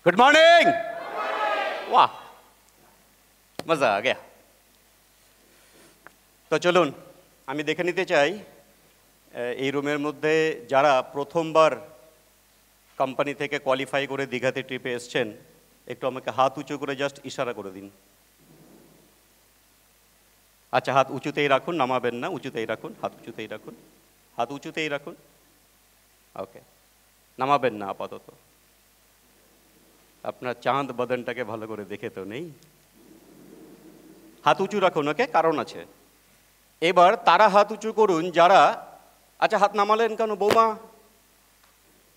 Good morning. वाह, मजा आ गया। তো চলুন আমি দেখে নিতে চাই এই রুমের মধ্যে যারা প্রথমবার কোম্পানি থেকে কোয়ালিফাই করে দীঘাতে ট্রিপে এসেছেন একটু আমাকে হাত উঁচু করে জাস্ট ইশারা করে দিন। আচ্ছা, হাত উঁচুতেই রাখুন, নামাবেন না, উঁচুতেই রাখুন, হাত উঁচুতেই রাখুন, হাত উঁচুতেই রাখুন। ওকে, নামাবেন না আপাতত। আপনার চাঁদ বদনটাকে ভালো করে দেখে তো নেই। হাত উঁচু রাখুন, ওকে, কারণ আছে। এবার তারা হাত উঁচু করুন যারা, আচ্ছা হাত নামালেন কেন? বৌমা,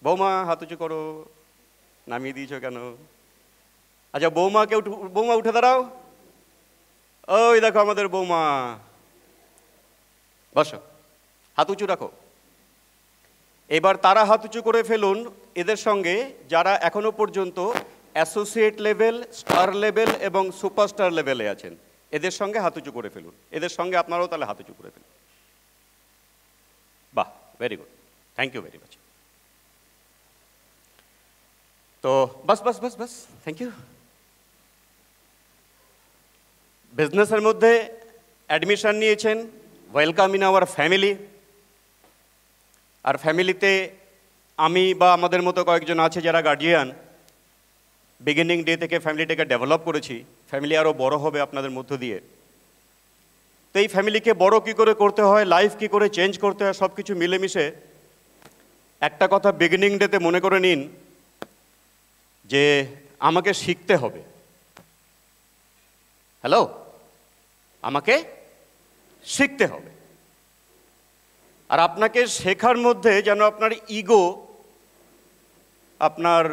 বৌমা হাত উঁচু করো। নামিয়ে দিয়েছো কেন? আচ্ছা বৌমাকে বৌমা উঠে দাঁড়াও। ওই দেখো আমাদের বৌমা, বসো, হাত উঁচু রাখো। এবার তারা হাত উঁচু করে ফেলুন এদের সঙ্গে যারা এখনো পর্যন্ত অ্যাসোসিয়েট লেভেল, স্টার লেভেল এবং সুপারস্টার লেভেলে আছেন, এদের সঙ্গে হাত উঁচু করে ফেলুন। এদের সঙ্গে আপনারাও তাহলে হাত উঁচু করে ফেলুন। বাহ, very good, thank you very much. তো বাস বাস বাস বাস, থ্যাংক ইউ। বিজনেসের মধ্যে অ্যাডমিশন নিয়েছেন, ওয়েলকাম ইন আওয়ার ফ্যামিলি। আর ফ্যামিলিতে আমি বা আমাদের মতো কয়েকজন আছে যারা গার্জিয়ান, বিগিনিং ডে থেকে ফ্যামিলিটাকে ডেভেলপ করেছি। ফ্যামিলি আরও বড় হবে আপনাদের মধ্য দিয়ে। তো এই ফ্যামিলিকে বড় কী করে করতে হয়, লাইফ কী করে চেঞ্জ করতে হয়, সব কিছু মিলেমিশে একটা কথা বিগিনিং ডেতে মনে করে নিন যে আমাকে শিখতে হবে। হ্যালো, আমাকে শিখতে হবে। আর আপনাকে শেখার মধ্যে যেন আপনার ইগো আপনার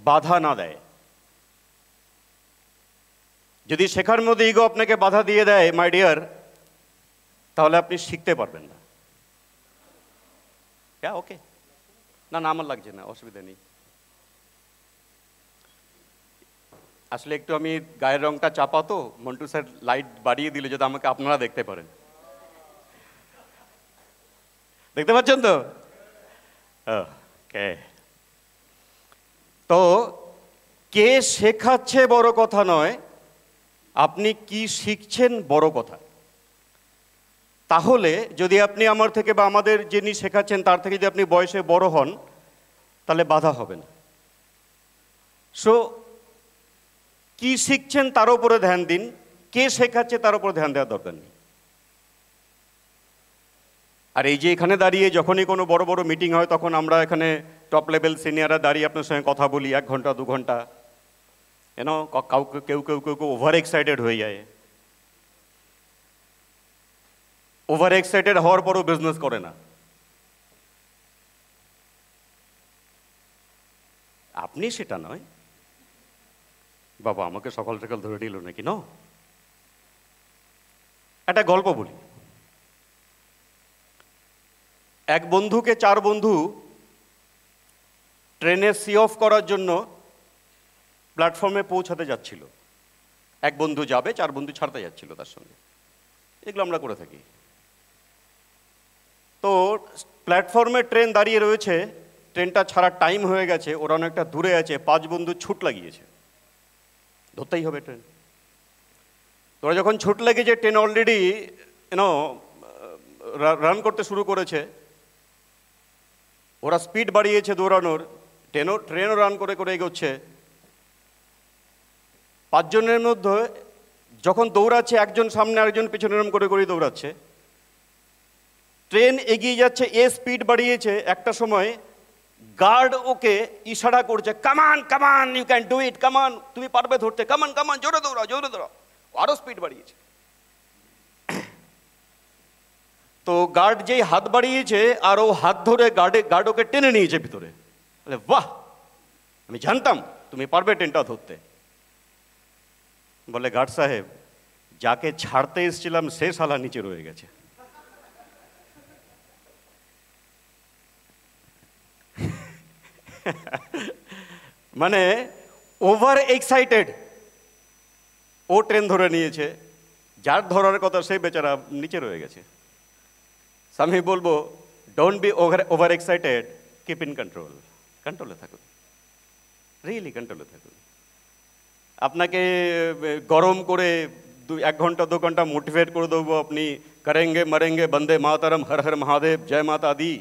বাধা না দেয়। যদি শেখার মধ্যে ইগো আপনাকে বাধা দিয়ে দেয় মাই ডিয়ার, তাহলে আপনি শিখতে পারবেন না। হ্যাঁ, ওকে, না না আমার লাগছে না, অসুবিধা নেই। আসলে একটু আমি গায়ের রংটা চাপা তো, মন্টু স্যার লাইট বাড়িয়ে দিলে যাতে আমাকে আপনারা দেখতে পারেন। দেখতে পাচ্ছেন তো? ওকে। তো কে শেখাচ্ছে বড় কথা নয়, আপনি কি শিখছেন বড় কথা। তাহলে যদি আপনি আমার থেকে বা আমাদের যিনি শেখাচ্ছেন তার থেকে যদি আপনি বয়সে বড় হন, তাহলে বাধা হবে না। সো কি শিখছেন তার উপরে ধ্যান দিন, কে শেখাচ্ছে তার উপর ধ্যান দেওয়ার দরকার নেই। আর এই যে এখানে দাঁড়িয়ে যখনই কোনো বড় বড় মিটিং হয় তখন আমরা এখানে টপ লেভেল সিনিয়ররা দাঁড়িয়ে আপনার সঙ্গে কথা বলি 1 ঘন্টা 2 ঘন্টা। কেউ কেউ কেউ কেউ ওভার এক্সাইটেড হয়ে যায়। ওভার এক্সাইটেড হওয়ার পরও বিজনেস করে না। আপনি সেটা নয়। বাবা আমাকে সকাল সকাল ধরে নিল নাকি? ন, একটা গল্প বলি। এক বন্ধুকে 4 বন্ধু ট্রেনে সি অফ করার জন্য প্ল্যাটফর্মে পৌঁছাতে যাচ্ছিল। এক বন্ধু যাবে, 4 বন্ধু ছাড়তে যাচ্ছিল তার সঙ্গে। এগুলো আমরা করে থাকি। তো প্ল্যাটফর্মে ট্রেন দাঁড়িয়ে রয়েছে, ট্রেনটা ছাড়ার টাইম হয়ে গেছে, ওরা অনেকটা দূরে আছে, 5 বন্ধু ছুট লাগিয়েছে, ধরতেই হবে ট্রেন। তোরা যখন ছুট লেগেছে, ট্রেন অলরেডি রান করতে শুরু করেছে, ওরা স্পিড বাড়িয়েছে দৌড়ানোর, ট্রেনও রান করে করে এগোচ্ছে। 5 জনের মধ্যে যখন দৌড়াচ্ছে, একজন সামনে আরেকজন পিছনে এরম করে করেই দৌড়াচ্ছে। ট্রেন এগিয়ে যাচ্ছে, এ স্পিড বাড়িয়েছে। একটা সময় গার্ড ওকে ইশারা করছে, কামান কামান, ইউ ক্যান ডু ইট, কামান, তুমি পারবে ধরতে, কামান কামান, জোরে দৌড়াও জোরে দৌড়াও। আরও স্পিড বাড়িয়েছে। তো গার্ড যেই হাত বাড়িয়েছে আর ও হাত ধরে গার্ড ওকে টেনে নিয়েছে ভিতরে। বলে বাহ, আমি জানতাম তুমি পারবে ট্রেনটা ধরতে। বলে গার্ড সাহেব, যাকে ছাড়তে এসেছিলাম সে শালা নিচে রয়ে গেছে। মানে ওভার এক্সাইটেড, ও ট্রেন ধরে নিয়েছে, যার ধরার কথা সে বেচারা নিচে রয়ে গেছে। আমি বলবো don't be over excited, keep in control, কন্ট্রোলে থাকুন। রিয়েলি কন্ট্রোলে থাকুন। আপনাকে গরম করে 1 ঘন্টা 2 ঘন্টা মোটিভেট করে দেবো, আপনি করেঙ্গে মরেঙ্গে বন্দে মাতরম হর হর মহাদেব জয় মাতা দি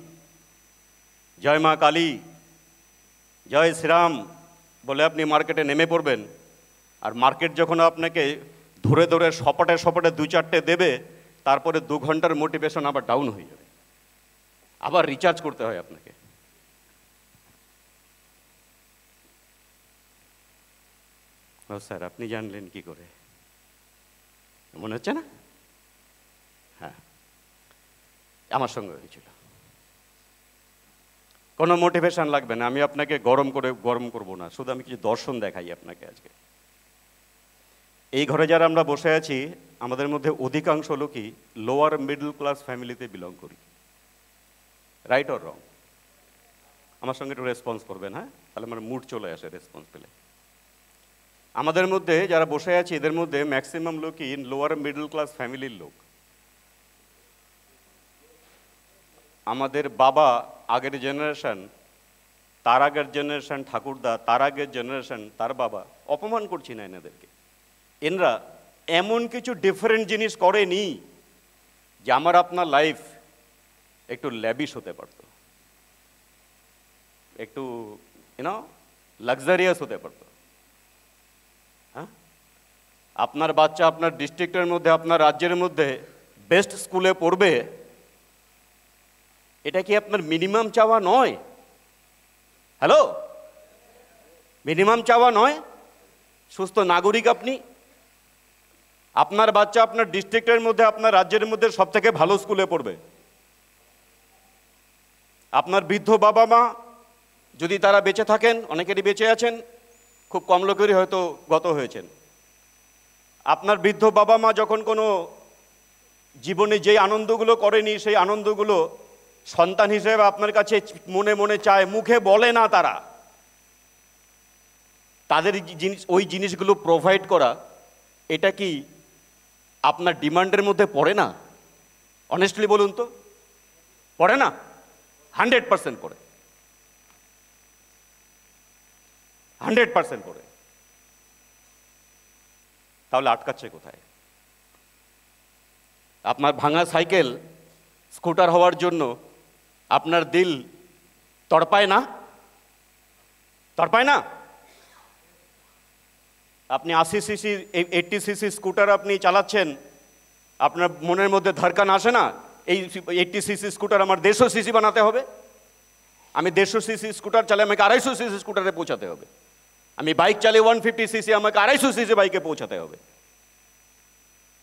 জয় মা কালী জয় শ্রীরাম বলে আপনি মার্কেটে নেমে পড়বেন, আর মার্কেট যখন আপনাকে ধরে ধরে সপাটে সপাটে 2-4টে দেবে, তারপরে 2 ঘন্টার মোটিভেশন আবার ডাউন হয়ে যাবে, আবার রিচার্জ করতে হয় আপনাকে। ও স্যার, আপনি জানলেন কি করে? মনে হচ্ছে না? হ্যাঁ, আমার সঙ্গে হয়েছিল। কোনো মোটিভেশন লাগবে না, আমি আপনাকে গরম করব না, শুধু আমি কিছু দর্শন দেখাই আপনাকে আজকে। এই ঘরে যারা আমরা বসে আছি, আমাদের মধ্যে অধিকাংশ লোকই লোয়ার মিডল ক্লাস ফ্যামিলিতে বিলং করি। Right or wrong? আমার সঙ্গে একটু রেসপন্স করবেন, হ্যাঁ? তাহলে আমার মুড চলে আসে রেসপন্স পেলে। আমাদের মধ্যে যারা বসে আছে এদের মধ্যে ম্যাক্সিমাম লোকই লোয়ার মিডল ক্লাস ফ্যামিলির লোক। আমাদের বাবা আগের জেনারেশন, তার আগের জেনারেশন ঠাকুরদা, তার আগের জেনারেশন তার বাবা, অপমান করছি না এনাদেরকে, এনরা এমন কিছু ডিফারেন্ট জিনিস করেনি যে আমার আপনার লাইফ একটু ল্যাবিশ হতে পারত, একটু লাক্সারিয়াস হতে পারত। হ্যাঁ, আপনার বাচ্চা আপনার ডিস্ট্রিক্টের মধ্যে, আপনার রাজ্যের মধ্যে বেস্ট স্কুলে পড়বে, এটা কি আপনার মিনিমাম চাওয়া নয়? হ্যালো, মিনিমাম চাওয়া নয়? সুস্থ নাগরিক আপনি, আপনার বাচ্চা আপনার ডিস্ট্রিক্টের মধ্যে, আপনার রাজ্যের মধ্যে সব থেকে ভালো স্কুলে পড়বে। আপনার বৃদ্ধ বাবা মা যদি তারা বেঁচে থাকেন, অনেকেরই বেঁচে আছেন, খুব কম লোকেরই হয়তো গত হয়েছেন, আপনার বৃদ্ধ বাবা মা যখন কোনো জীবনে যেই আনন্দগুলো করেনি, সেই আনন্দগুলো সন্তান হিসেবে আপনার কাছে মনে মনে চায়, মুখে বলে না তারা, তাদের ওই জিনিসগুলো প্রোভাইড করা, এটা কি আপনার ডিমান্ডের মধ্যে পড়ে না? অনেস্টলি বলুন তো, পড়ে না? 100% পড়ে, 100% পড়ে। তাহলে আটকাচ্ছে কোথায়? আপনার ভাঙা সাইকেল স্কুটার হওয়ার জন্য আপনার দিল তড়পায় না? তড়পায় না? আপনি 80 সিসি 80 সিসি স্কুটার আপনি চালাচ্ছেন, আপনার মনের মধ্যে ধড়কান আসে না এই 80 সিসি স্কুটার আমার 150 সিসি বানাতে হবে? আমি 150 সিসি স্কুটার চালাই, আমাকে 250 সিসি স্কুটারে পৌঁছাতে হবে। আমি বাইক চালিয়ে 150 সিসি, আমাকে 250 সিসি বাইকে পৌঁছাতে হবে।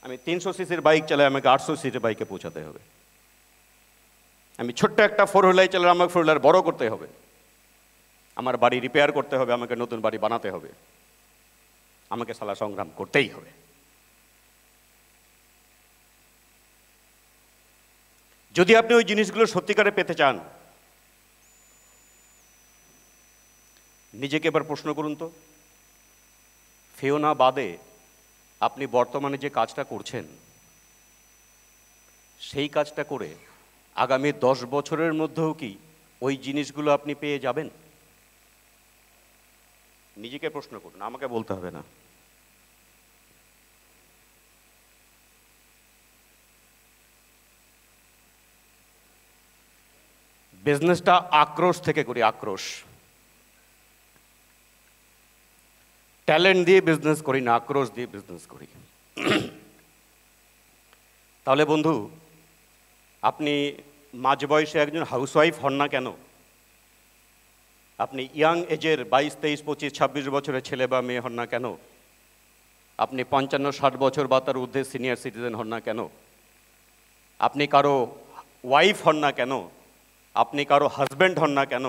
আমি 300 সিসির বাইক চালাই, আমাকে 800 সিসির বাইকে পৌঁছাতে হবে। আমি ছোট্ট একটা 4 হুইলার চালাই, আমাকে 4 হুইলার বড় করতে হবে। আমার বাড়ি রিপেয়ার করতে হবে, আমাকে নতুন বাড়ি বানাতে হবে, আমাকে সালা সংগ্রাম করতেই হবে। যদি আপনি ওই জিনিসগুলো সত্যিকারে পেতে চান, নিজেকে এবার প্রশ্ন করুন তো, ফিওনা বাদে আপনি বর্তমানে যে কাজটা করছেন, সেই কাজটা করে আগামী 10 বছরের মধ্যেও কি ওই জিনিসগুলো আপনি পেয়ে যাবেন? নিজেকে প্রশ্ন করুন, আমাকে বলতে হবে না। বিজনেসটা আক্রোশ থেকে করি, আক্রোশ। ট্যালেন্ট দিয়ে বিজনেস করি না, আক্রোশ দিয়ে বিজনেস করি। তাহলে বন্ধু, আপনি মাঝ বয়সে একজন হাউসওয়াইফ হন না কেন? আপনি ইয়াং এজের 22, 23, 25, 26 বছরের ছেলে বা মেয়ে হন না কেন? আপনি 55, 60 বছর বা তার ঊর্ধ্বে সিনিয়র সিটিজেন হন না কেন? আপনি কারো ওয়াইফ হন না কেন? আপনি কারো হাজব্যান্ড হন না কেন?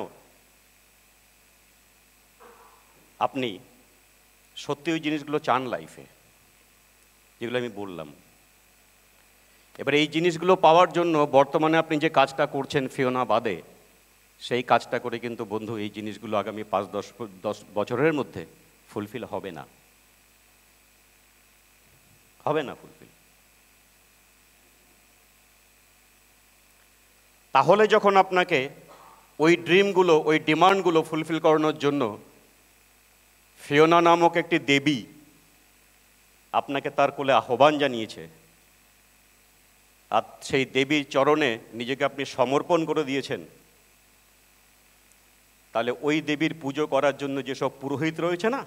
আপনি সত্যি ওই জিনিসগুলো চান লাইফে, যেগুলো আমি বললাম। এবার এই জিনিসগুলো পাওয়ার জন্য বর্তমানে আপনি যে কাজটা করছেন ফিওনা বাদে, সেই কাজটা করে কিন্তু বন্ধু এই জিনিসগুলো আগামী 5-10 বছরের মধ্যে ফুলফিল হবে না, হবে না ফুলফিল। তাহলে যখন আপনাকে ওই ড্রিমগুলো, ওই ডিমান্ডগুলো ফুলফিল করানোর জন্য ফিওনা নামক একটি দেবী আপনাকে তার কোলে আহ্বান জানিয়েছে, আর সেই দেবীর চরণে নিজেকে আপনি সমর্পণ করে দিয়েছেন, তাহলে ওই দেবীর পুজো করার জন্য যেসব পুরোহিত রয়েছে না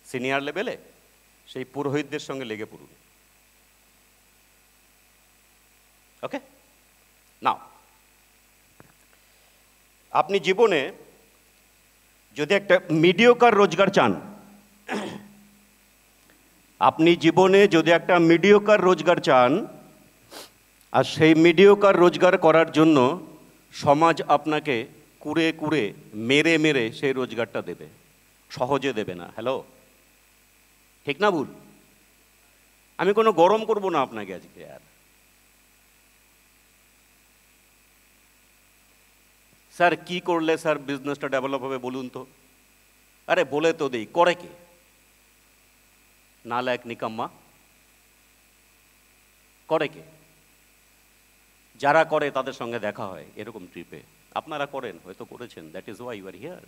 সিনিয়র লেভেলে, সেই পুরোহিতদের সঙ্গে লেগে পড়ুন। ওকে নাও, আপনি জীবনে যদি একটা মিডিওকার রোজগার চান, আপনি জীবনে যদি একটা মিডিওকার রোজগার চান, আর সেই মিডিওকার রোজগার করার জন্য সমাজ আপনাকে কুড়ে কুড়ে মেরে মেরে সেই রোজগারটা দেবে, সহজে দেবে না। হ্যালো, ঠিক না ভুল? আমি কোনো গরম করব না আপনাকে আজকে। আর স্যার কি করলে স্যার বিজনেসটা ডেভেলপ হবে বলুন তো? আরে বলে তো দেই, করে কে? নালায়ক নিকাম্মা। করে কে? যারা করে তাদের সঙ্গে দেখা হয় এরকম ট্রিপে। আপনারা করেন, হয়তো করেছেন, that is why you are here.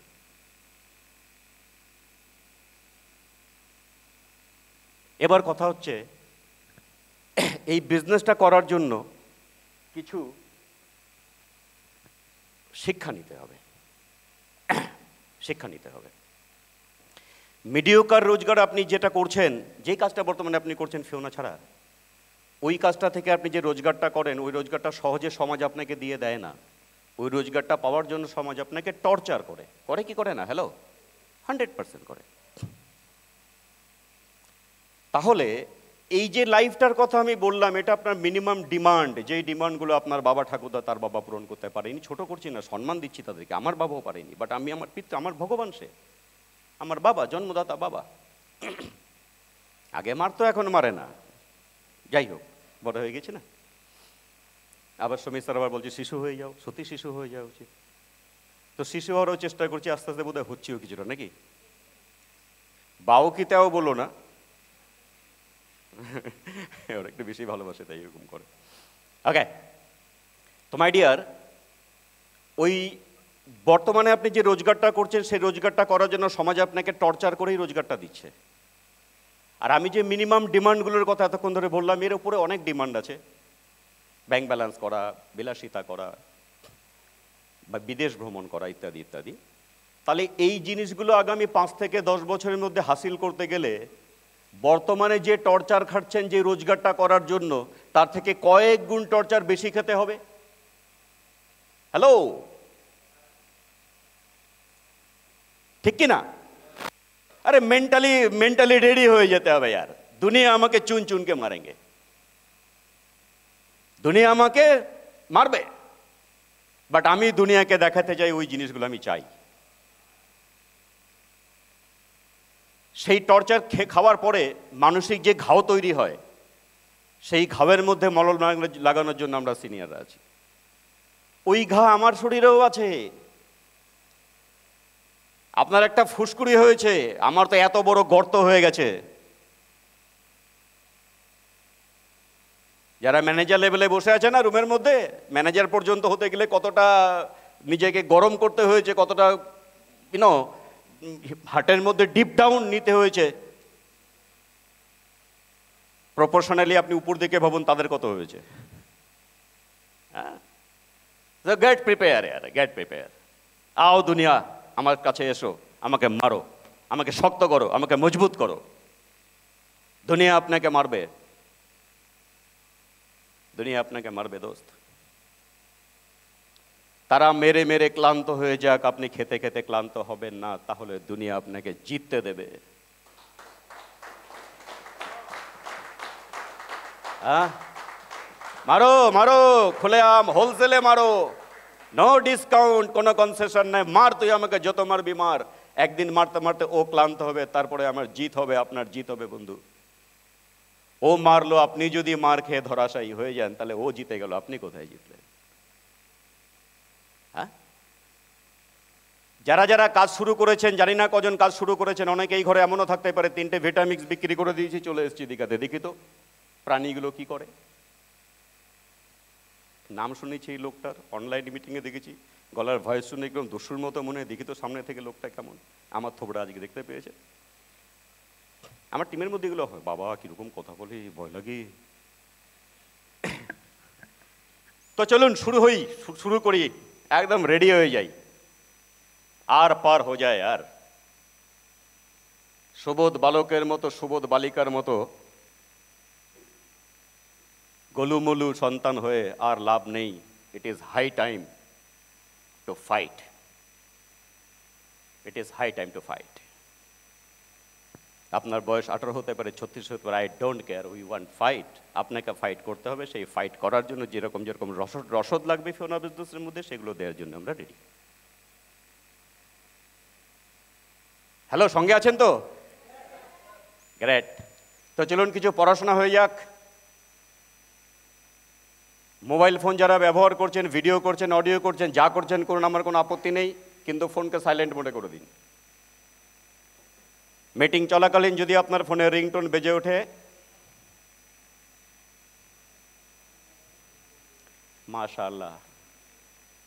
এবার কথা হচ্ছে, এই বিজনেসটা করার জন্য কিছু শিক্ষা নিতে হবে, শিক্ষা নিতে হবে। মিডিওকার রোজগার আপনি যেটা করছেন, যে কাজটা বর্তমানে আপনি করছেন ফিওনা ছাড়া, ওই কাজটা থেকে আপনি যে রোজগারটা করেন, ওই রোজগারটা সহজে সমাজ আপনাকে দিয়ে দেয় না। ওই রোজগারটা পাওয়ার জন্য সমাজ আপনাকে টর্চার করে। করে কি করে না? হ্যালো, 100% করে। তাহলে এই যে লাইফটার কথা আমি বললাম, এটা আপনার মিনিমাম ডিমান্ড, যেই ডিমান্ডগুলো আপনার বাবা ঠাকুরদা তার বাবা পূরণ করতে পারেনি। ছোট করছি না, সম্মান দিচ্ছি তাদেরকে, আমার বাবাও পারেনি, বাট আমি আমার পিতা, আমার ভগবান সে, আমার বাবা, জন্মদাতা বাবা। আগে মারতো, এখন মারে না। যাই হোক, বড় হয়ে গেছে না। আবার সমীর স্যার আবার বলছে শিশু হয়ে যাও, সত্যি শিশু হয়ে যাওয়া উচিত। তো শিশু হওয়ারও চেষ্টা করছি, আস্তে আস্তে বোধহয় হচ্ছেও কিছুটা, নাকি? বাও কি তাও বলো না, ওরা একটু বেশি ভালোবাসে তাই এরকম করে। ওকে, তো মাই ডিয়ার, ওই বর্তমানে আপনি যে রোজগারটা করছেন, সেই রোজগারটা করার জন্য সমাজ আপনাকে টর্চার করেই রোজগারটা দিচ্ছে। আর আমি যে মিনিমাম ডিমান্ডগুলোর কথা এতক্ষণ ধরে বললাম, এর উপরে অনেক ডিমান্ড আছে। ব্যাংক ব্যালেন্স করা, বিলাসিতা করা, বা বিদেশ ভ্রমণ করা, ইত্যাদি ইত্যাদি। তাহলে এই জিনিসগুলো আগামী 5 থেকে 10 বছরের মধ্যে হাসিল করতে গেলে বর্তমানে যে টর্চার খাচ্ছেন যে রোজগারটা করার জন্য, তার থেকে কয়েক গুণ টর্চার বেশি খেতে হবে। হ্যালো, ঠিক কি না? আরে মেন্টালি রেডি হয়ে যেতে হবে यार। দুনিয়া আমাকে চুন চুনকে মারেঙ্গে, দুনিয়া আমাকে মারবে, বাট আমি দুনিয়াকে দেখাতে চাই ওই জিনিসগুলো আমি চাই। সেই টর্চার খাওয়ার পরে মানসিক যে ঘাও তৈরি হয়, সেই ঘাওয়ের মধ্যে মলম লাগানোর জন্য আমরা সিনিয়ররা আছি। ওই ঘা আমার শরীরেও আছে। আপনার একটা ফুসকুড়ি হয়েছে, আমার তো এত বড় গর্ত হয়ে গেছে। যারা ম্যানেজার লেভেলে বসে আছে না রুমের মধ্যে, ম্যানেজার পর্যন্ত হতে গেলে কতটা নিজেকে গরম করতে হয়েছে, কতটা হার্টের মধ্যে ডিপ ডাউন নিতে হয়েছে। প্রপোর্শনালি আপনি উপর দিকে ভাবুন তাদের কত হয়েছে। গেট প্রিপেয়ার यार, গেট প্রিপেয়ার। আও দুনিয়া, আমার কাছে এসো, আমাকে মারো, আমাকে শক্ত করো, আমাকে মজবুত করো। দুনিয়া আপনাকে মারবে, দুনিয়া আপনাকে মারবে দোস্ত। তারা মেরে মেরে ক্লান্ত হয়ে যাক, আপনি খেতে খেতে ক্লান্ত হবেন না, তাহলে দুনিয়া আপনাকে জিততে দেবে। মারো মারো, খুলেআম হোলসেলে মারো, নো ডিসকাউন্ট, কোনো কনসেশন নাই। মার, তুই আমাকে যত মারবি মার। একদিন মারতে মারতে ও ক্লান্ত হবে, তারপরে আমার জিত হবে, আপনার জিত হবে বন্ধু। ও মারলো, আপনি যদি মার খেয়ে ধরাশায়ী হয়ে যান, তাহলে ও জিতে গেল, আপনি কোথায় জিতলেন? হ্যাঁ, যারা যারা কাজ শুরু করেছেন, জানি না কজন কাজ শুরু করেছেন, অনেকেই ঘরে এমনও থাকতে পারে 3টে ভিটামিক্স বিক্রি করে দিয়েছি, চলে এসেছি দীঘাতে। দেখি তো প্রাণীগুলো কি করে। নাম শুনেছি এই লোকটার, অনলাইন মিটিংয়ে দেখেছি, গলার ভয়েস শুনে একদম দস্যুর মতো মনে হয়। দেখি তো সামনে থেকে লোকটা কেমন। আমার থোবড়া আজকে দেখতে পেয়েছে। আমার টিমের মধ্যে এগুলো হয়, বাবা কিরকম কথা বলে, ভয় লাগে। তো চলুন শুরু করি, একদম রেডি হয়ে যাই, আর পার হয়ে যায়। আর সুবোধ বালকের মতো, সুবোধ বালিকার মতো গোলুমলু সন্তান হয়ে আর লাভ নেই। It is high time to fight. It is high time to fight. আপনার বয়স 18 হতে পারে, 36 হতে পারে, I don't care, we want fight. আপনাকে ফাইট করতে হবে। সেই ফাইট করার জন্য যেরকম যেরকম রসদ লাগবে ফিওনা বিজনেসের মধ্যে, সেগুলো দেওয়ার জন্য আমরা রেডি। হ্যালো, সঙ্গে আছেন তো? গ্রেট। তো চলুন কিছু পড়াশোনা হয়ে যাক। মোবাইল ফোন যারা ব্যবহার করছেন, ভিডিও করছেন, অডিও করছেন, যা করছেন করুন, আমার কোনো আপত্তি নেই, কিন্তু ফোনকে সাইলেন্ট মোডে করে দিন। মিটিং চলাকালীন যদি আপনার ফোনে রিংটোন বেজে ওঠে, মাশাআল্লাহ,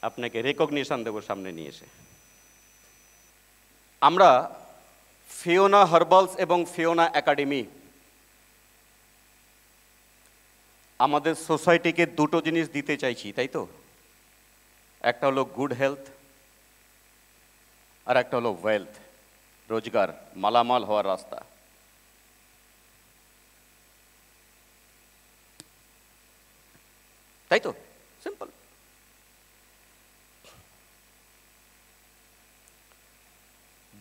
আপনাকে রেকগনিশন দেব সামনে নিয়ে এসে। আমরা ফিওনা হার্বালস এবং ফিওনা একাডেমি আমাদের সোসাইটিকে দুটো জিনিস দিতে চাইছি, তাই তো? একটা হলো গুড হেলথ, আর একটা হলো ওয়েলথ, রোজগার, মালামাল হওয়ার রাস্তা। তাই তো? সিম্পল।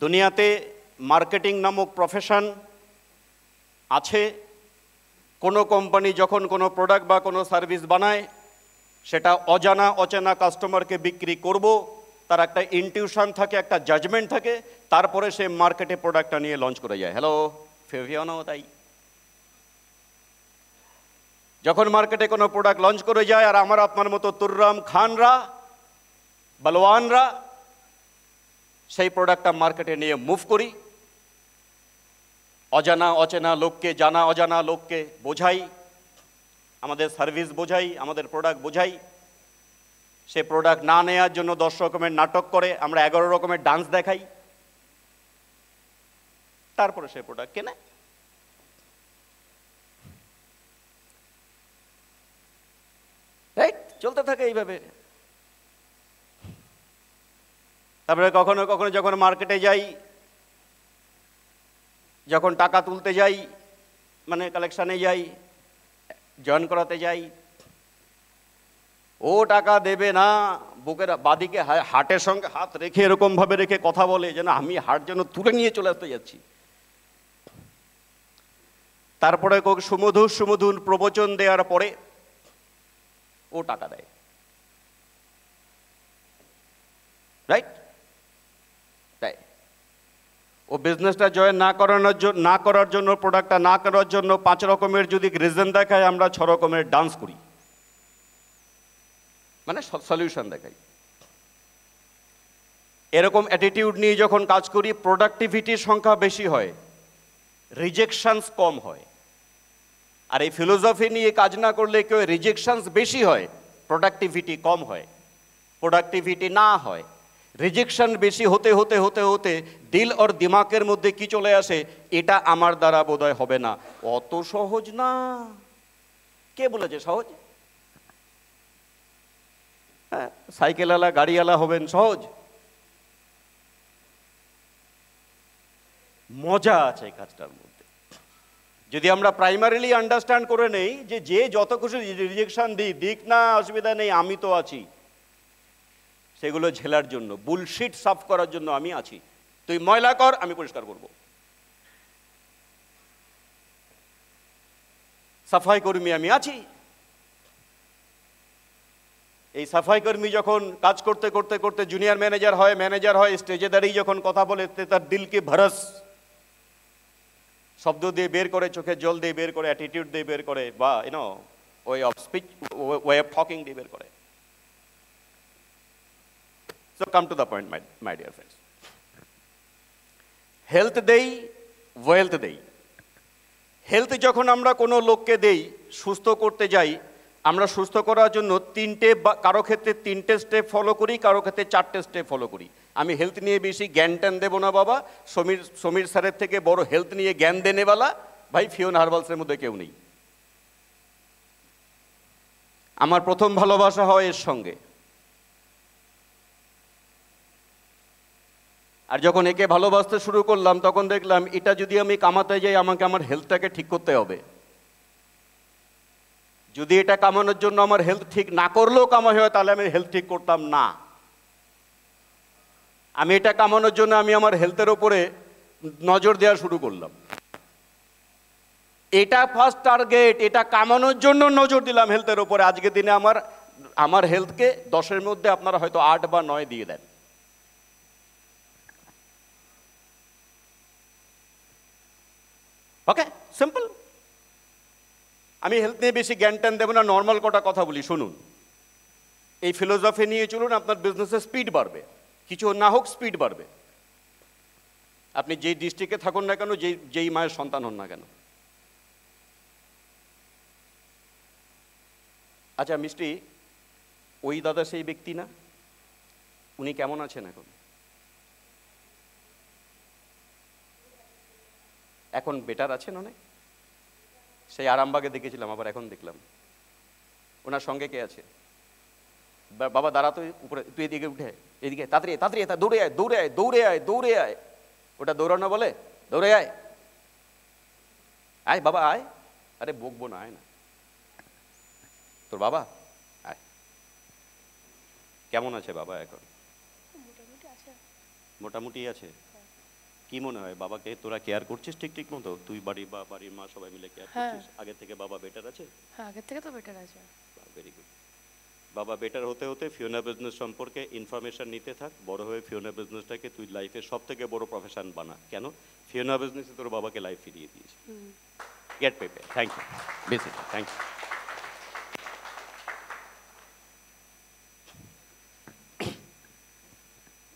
দুনিয়াতে মার্কেটিং নামক প্রফেশন আছে। কোনো কোম্পানি যখন কোনো প্রোডাক্ট বা কোনো সার্ভিস বানায়, সেটা অজানা অচেনা কাস্টমারকে বিক্রি করব, তার একটা ইনটিউশন থাকে, একটা জাজমেন্ট থাকে, তারপরে সে মার্কেটে প্রোডাক্টটা নিয়ে লঞ্চ করে যায়। হ্যালো, ফেভিয়ানও তাই। যখন মার্কেটে কোনো প্রোডাক্ট লঞ্চ করে যায়, আর আমার আপনার মতো তুর্রাম খানরা, বলওয়ানরা সেই প্রোডাক্টটা মার্কেটে নিয়ে মুভ করি, অজানা অচেনা লোককে, জানা অজানা লোককে বোঝাই, আমাদের সার্ভিস বোঝাই, আমাদের প্রোডাক্ট বোঝাই। সে প্রোডাক্ট না নেওয়ার জন্য 10 রকমের নাটক করে, আমরা 11 রকমের ডান্স দেখাই, তারপরে সে প্রোডাক্ট কেনে। রাইট? চলতে থাকে এইভাবে। তারপরে কখনো কখনো যখন মার্কেটে যাই, যখন টাকা তুলতে যাই, মানে কালেকশানে যাই, জয়েন করাতে যাই, ও টাকা দেবে না, বুকের বাদিকে হার্টের সঙ্গে হাত রেখে এরকম ভাবে রেখে কথা বলে যেন আমি হার্ট যেন তুলে নিয়ে চলে আসতে যাচ্ছি। তারপরে সুমধুর সুমধুর প্রবচন দেওয়ার পরে ও টাকা দেয়। রাইট? তাই ও বিজনেসটা জয়েন না করার জন্য, প্রোডাক্টটা না করার জন্য 5 রকমের যদি রিজন দেখায়, আমরা 6 রকমের ডান্স করি, মানে সলিউশন দেখাই। এরকম অ্যাটিটিউড নিয়ে যখন কাজ করি, প্রোডাক্টিভিটির সংখ্যা বেশি হয়, রিজেকশনস কম হয়। আর এই ফিলোসফি নিয়ে কাজ না করলে কেউ রিজেকশনস বেশি হয়, প্রোডাক্টিভিটি কম হয়। প্রোডাক্টিভিটি না হয়, রিজেকশন বেশি হতে হতে হতে হতে দিল আর দিমাগের মধ্যে কি চলে আসে, এটা আমার দ্বারা বোধহয় হবে না, অত সহজ না। কে বলেছে সহজ? হ্যাঁ, সাইকেলওয়ালা গাড়িওয়ালা হবেন সহজ? মজা আছে এই কাজটার মধ্যে। যদি আমরা প্রাইমারিলি আন্ডারস্ট্যান্ড করে নেই যে যত কিছু রিজেকশন দিক না, অসুবিধা নেই, আমি তো আছি সেগুলো ঝেলার জন্য, বুলশিট সাফ করার জন্য আমি আছি। তুই ময়লা কর, আমি পরিষ্কার করব। সাফাই কর্মী আমি আছি। এই সাফাই কর্মী যখন কাজ করতে করতে করতে জুনিয়র ম্যানেজার হয়, স্টেজে দাঁড়িয়ে যখন কথা বলে, তার দিলকে ভরস শব্দ দিয়ে বের করে, চোখের জল দিয়ে বের করে, অ্যাটিটিউড দিয়ে বের করে, বা way of speech, way of talking দিয়ে বের করে। So come to the point, my dear friends. Health দেই, ওয়েলথ দেই। হেলথ যখন আমরা কোনো লোককে দেই, সুস্থ করতে যাই, আমরা সুস্থ করার জন্য 3টে, কারো ক্ষেত্রে 3টে স্টেপ ফলো করি, কারো ক্ষেত্রে 4টে স্টেপ ফলো করি। আমি হেলথ নিয়ে বেশি জ্ঞান ট্যান দেবো না বাবা। সমীর স্যারের থেকে বড় হেলথ নিয়ে জ্ঞান দেনেওয়ালা ভাই ফিওনা হার্বালসের মধ্যে কেউ নেই। আমার প্রথম ভালোবাসা হয় এর সঙ্গে। আর যখন একে ভালোবাসতে শুরু করলাম তখন দেখলাম এটা যদি আমি কামাতে যাই আমাকে আমার হেলথটাকে ঠিক করতে হবে। যদি এটা কামানোর জন্য আমার হেলথ ঠিক না করলেও কামাই হয় তাহলে আমি হেলথ ঠিক করতাম না। আমি এটা কামানোর জন্য আমি আমার হেলথের ওপরে নজর দেওয়া শুরু করলাম। এটা ফার্স্ট টার্গেট, এটা কামানোর জন্য নজর দিলাম হেলথের ওপরে। আজকের দিনে আমার হেলথকে 10-এর মধ্যে আপনারা হয়তো 8 বা 9 দিয়ে দেন। ওকে, সিম্পল। আমি হেলথ নিয়ে বেশি জ্ঞান ট্যান দেবো না, নর্মাল কটা কথা বলি শুনুন। এই ফিলোসফি নিয়ে চলুন, আপনার বিজনেসের স্পিড বাড়বে। কিছু না হোক স্পিড বাড়বে। আপনি যেই ডিস্ট্রিক্টে থাকুন না কেন, যেই মায়ের সন্তান হন না কেন। আচ্ছা মিষ্টি, ওই দাদা সেই ব্যক্তি না? উনি কেমন আছেন এখন? এখন বেটার আছেন অনেক? সেই আরামবাগে দেখেছিলাম, আবার এখন দেখলাম। ওনার সঙ্গে কে আছে? বাবা দাঁড়া, তুই উপরে, তুই এদিকে উঠে, এদিকে তাড়াতাড়ি তাড়াতাড়ি, দৌড়ে আয় দৌড়ে আয় দৌড়ে আয় দৌড়ে আয়। ওটা দৌড়ানো বলে? দৌড়ে আয়, আয় বাবা আয়। আরে বকবো না, আয় না। তোর বাবা আয়। কেমন আছে বাবা এখন? মোটামুটি আছে। কি মনে হয় বাবাকে তোরা কেয়ার করছিস ঠিক মতো? তুই বাড়ির মা সবাই মিলে কেয়ার করছিস? আগে থেকে বাবা বেটার আছে? হ্যাঁ, আগের থেকে তো বেটার আছে। Very good. বাবা বেটার হতে হতে ফিওনা বিজনেস সম্পর্কে ইনফরমেশন নিতে থাক। বড় হয়ে ফিওনা বিজনেসটাকে তুই লাইফের সব থেকে বড় প্রফেশন বানা। কেন? ফিওনা বিজনেসে তোর বাবাকে লাইফ ফিরিয়ে দিয়েছে। গেট পেপে। Thank you basic, thank you.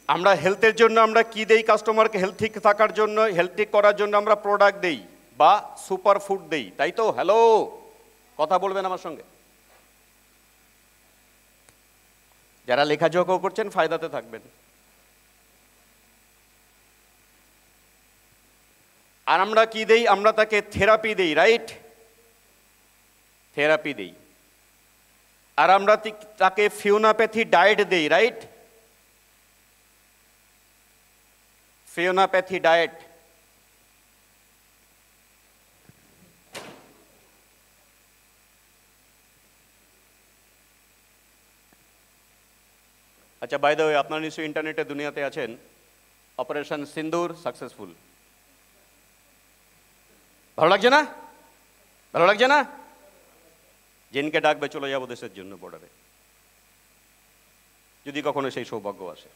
আমরা হেলথের জন্য আমরা কি দেই কাস্টমারকে? হেলথ ঠিক থাকার জন্য, হেলথ ঠিক করার জন্য আমরা প্রোডাক্ট দেই বা সুপার ফুড দেই, তাই তো? হ্যালো, কথা বলবেন আমার সঙ্গে। যারা লেখাযোগা করছেন ফায়দাতে থাকবেন। আর আমরা কি দেই? আমরা তাকে থেরাপি দেই, রাইট? থেরাপি দেই। আর আমরা তাকে ফিওনাপ্যাথি ডায়েট দেই, রাইট? ফিওনাপ্যাথি ডায়েট। আচ্ছা, বাই দ্য ওয়ে, আপনারা নিশ্চয়ই ইন্টারনেটে দুনিয়াতে আছেন। অপারেশন সিন্দুর সাকসেসফুল। ভালো লাগছে না? ভালো লাগছে না? জিনকে ডাকবে, চলে যাবো দেশের জন্য বর্ডারে, যদি কখনো সেই সৌভাগ্য আসে।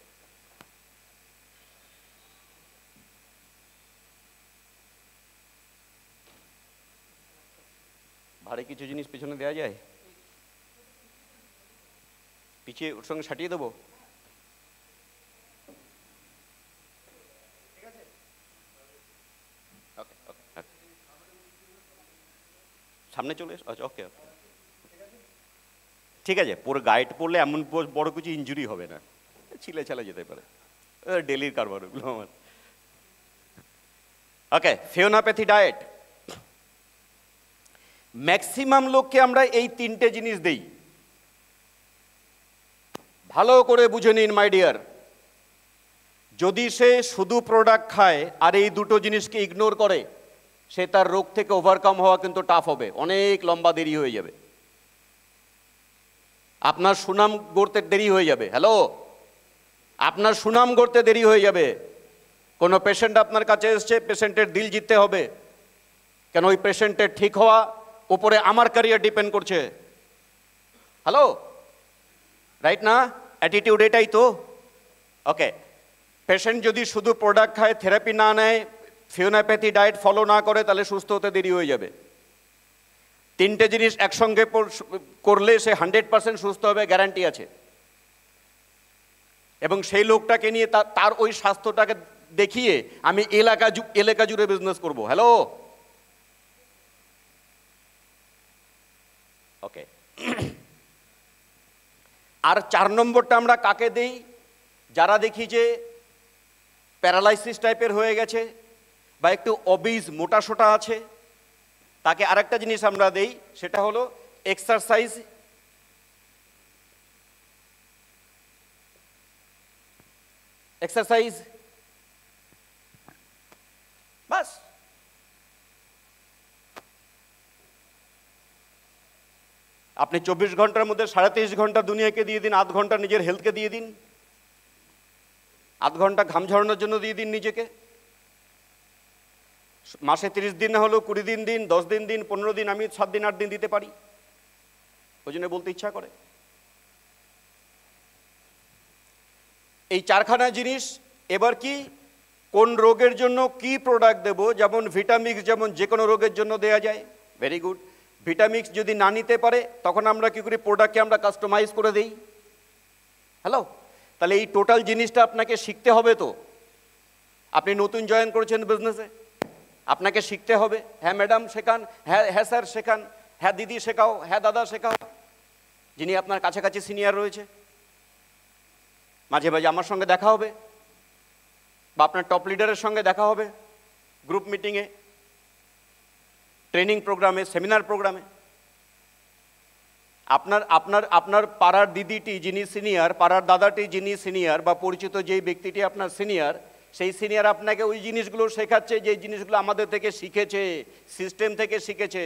ভারী কিছু জিনিস পিছনে দেওয়া যায়, পিছিয়ে ওর সঙ্গে সাটিয়ে দেবো। সামনে চলে এসো। আচ্ছা, ওকে ওকে, ঠিক আছে। পুরো গাইড পড়লে এমন বড় কিছু ইনজুরি হবে না, ছিলে ছেলে যেতে পারে। ডেলির কারবার ওগুলো আমার। ওকে, ফিওনাপ্যাথি ডায়েট। ম্যাক্সিমাম লোককে আমরা এই 3টে জিনিস দেই। ভালো করে বুঝে নিন মাই ডিয়ার। যদি সে শুধু প্রোডাক্ট খায় আর এই দুটো জিনিসকে ইগনোর করে, সে তার রোগ থেকে ওভারকাম হওয়া কিন্তু টাফ হবে, অনেক লম্বা দেরি হয়ে যাবে। আপনার সুনাম গড়তে দেরি হয়ে যাবে। হ্যালো, আপনার সুনাম গড়তে দেরি হয়ে যাবে। কোনো পেশেন্ট আপনার কাছে এসছে, পেশেন্টের দিল জিততে হবে, কেন ওই পেশেন্টের ঠিক হওয়া উপরে আমার ক্যারিয়ার ডিপেন্ড করছে। হ্যালো, রাইট না? অ্যাটিটিউড এটাই তো। ওকে, পেশেন্ট যদি শুধু প্রোডাক্ট খায়, থেরাপি না নেয়, ফিওনাপ্যাথি ডায়েট ফলো না করে, তাহলে সুস্থ হতে দেরি হয়ে যাবে। 3টে জিনিস একসঙ্গে করলে সে 100% সুস্থ হবে, গ্যারান্টি আছে। এবং সেই লোকটাকে নিয়ে তার ওই স্বাস্থ্যটাকে দেখিয়ে আমি এলাকা জুড়ে বিজনেস করব। হ্যালো, ওকে। আর 4 নম্বরটা আমরা কাকে দেই? যারা দেখি যে প্যারালাইসিস টাইপের হয়ে গেছে বা একটু অবিজ মোটাসোটা আছে, তাকে আরেকটা জিনিস আমরা দেই, সেটা হলো এক্সারসাইজ। এক্সারসাইজ বাস। আপনি 24 ঘন্টার মধ্যে 23.5 ঘন্টা দুনিয়াকে দিয়ে দিন, আধ ঘন্টা নিজের হেলথকে দিয়ে দিন, আধ ঘন্টা ঘাম ঝরানোর জন্য দিয়ে দিন নিজেকে। মাসে 30 দিন না হলেও 20 দিন দিন, 10 দিন দিন, 15 দিন, আমি 7 দিন 8 দিন দিতে পারি, ওই জন্য বলতে ইচ্ছা করে। এই 4খানা জিনিস। এবার কি কোন রোগের জন্য কি প্রোডাক্ট দেব, যেমন ভিটামিক্স যেমন যে কোনো রোগের জন্য দেয়া যায়, ভেরি গুড। ভিটামিক্স যদি না নিতে পারে তখন আমরা কি করি, প্রোডাক্টকে আমরা কাস্টমাইজ করে দেই। হ্যালো, তাহলে এই টোটাল জিনিসটা আপনাকে শিখতে হবে। তো আপনি নতুন জয়েন করেছেন বিজনেসে, আপনাকে শিখতে হবে। হ্যাঁ ম্যাডাম শেখান, হ্যাঁ হ্যাঁ স্যার শেখান, হ্যাঁ দিদি শেখাও, হ্যাঁ দাদা শেখাও, যিনি আপনার কাছাকাছি সিনিয়র রয়েছে। মাঝে মাঝে আমার সঙ্গে দেখা হবে বা আপনার টপ লিডারের সঙ্গে দেখা হবে, গ্রুপ মিটিংয়ে, ট্রেনিং প্রোগ্রামে, সেমিনার প্রোগ্রামে। আপনার আপনার আপনার পাড়ার দিদিটি যিনি সিনিয়র, পাড়ার দাদাটি যিনি সিনিয়র, বা পরিচিত যেই ব্যক্তিটি আপনার সিনিয়র, সেই সিনিয়র আপনাকে ওই জিনিসগুলো শেখাচ্ছে যে জিনিসগুলো আমাদের থেকে শিখেছে, সিস্টেম থেকে শিখেছে।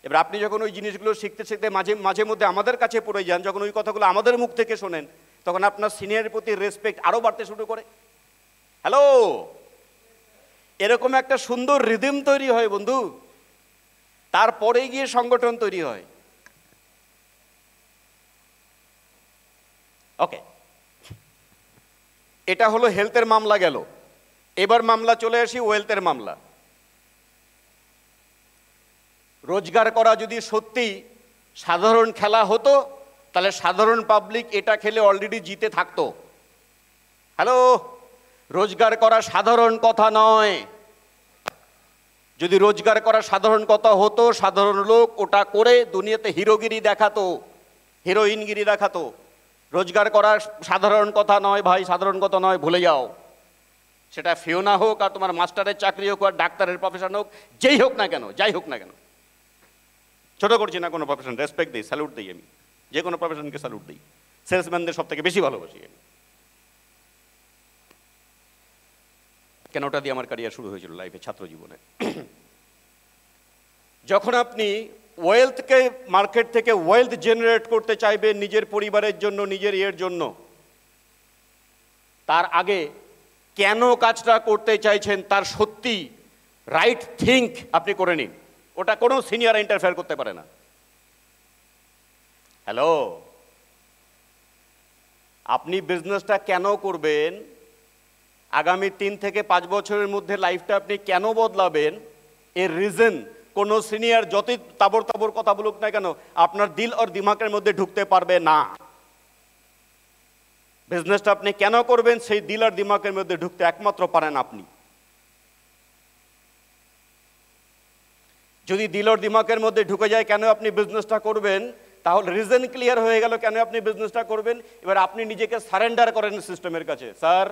এবার আপনি যখন ওই জিনিসগুলো শিখতে শিখতে মাঝে মাঝে মধ্যে আমাদের কাছে পড়ে যান, যখন ওই কথাগুলো আমাদের মুখ থেকে শোনেন, তখন আপনার সিনিয়রের প্রতি রেসপেক্ট আরও বাড়তে শুরু করে। হ্যালো, এরকম একটা সুন্দর রিদম তৈরি হয় বন্ধু, তারপরে গিয়ে সংগঠন তৈরি হয়। ওকে, এটা হলো হেলথের মামলা গেল। এবার মামলা চলে আসি ওয়েলথের মামলা। রোজগার করা যদি সত্যি সাধারণ খেলা হতো, তাহলে সাধারণ পাবলিক এটা খেলে অলরেডি জিতে থাকতো। হ্যালো, রোজগার করা সাধারণ কথা নয়। যদি রোজগার করা সাধারণ কথা হতো, সাধারণ লোক ওটা করে দুনিয়াতে হিরোগিরি দেখাতো, হিরোইনগিরি দেখাতো। রোজগার করা সাধারণ কথা নয় ভাই, সাধারণ কথা নয়, ভুলে যাও। সেটা ফিওনা হোক, আর তোমার মাস্টারের চাকরি হোক, আর ডাক্তারের প্রফেশন হোক, যেই হোক না কেন, যাই হোক না কেন, ছোট করছি না কোনো প্রফেশন, রেসপেক্ট দিই, স্যালুট দিই। আমি যে কোনো প্রফেশনকে স্যালুট দিই, সেলসম্যানদের সব থেকে বেশি ভালোবাসি আমি, কেন ওটা দিয়ে আমার ক্যারিয়ার শুরু হয়েছিল লাইফে, ছাত্র জীবনে। যখন আপনি ওয়েলথকে, মার্কেট থেকে ওয়েলথ জেনারেট করতে চাইবেন নিজের পরিবারের জন্য, নিজের ইয়ের জন্য, তার আগে কেন কাজটা করতে চাইছেন তার সত্যি রাইট থিঙ্ক আপনি করে নিন। ওটা কোনো সিনিয়র ইন্টারফেয়ার করতে পারে না। হ্যালো, আপনি বিজনেসটা কেন করবেন, আগামী 3 থেকে 5 বছরের মধ্যে লাইফটা আপনি কেন বদলাবেন, এর রিজন কোনো সিনিয়র যতই তাবর তাবর কথা বলুক না কেন আপনার দিল আর দিমাগের মধ্যে ঢুকতে পারবে না। বিজনেসটা আপনি কেন করবেন সেই দিল আর দিমাগের মধ্যে ঢুকতে একমাত্র পারেন আপনি। যদি দিল আর দিমাগের মধ্যে ঢুকে যায় কেন আপনি বিজনেসটা করবেন, তাহলে রিজন ক্লিয়ার হয়ে গেল কেন আপনি বিজনেসটা করবেন। এবার আপনি নিজেকে সারেন্ডার করেন সিস্টেমের কাছে, স্যার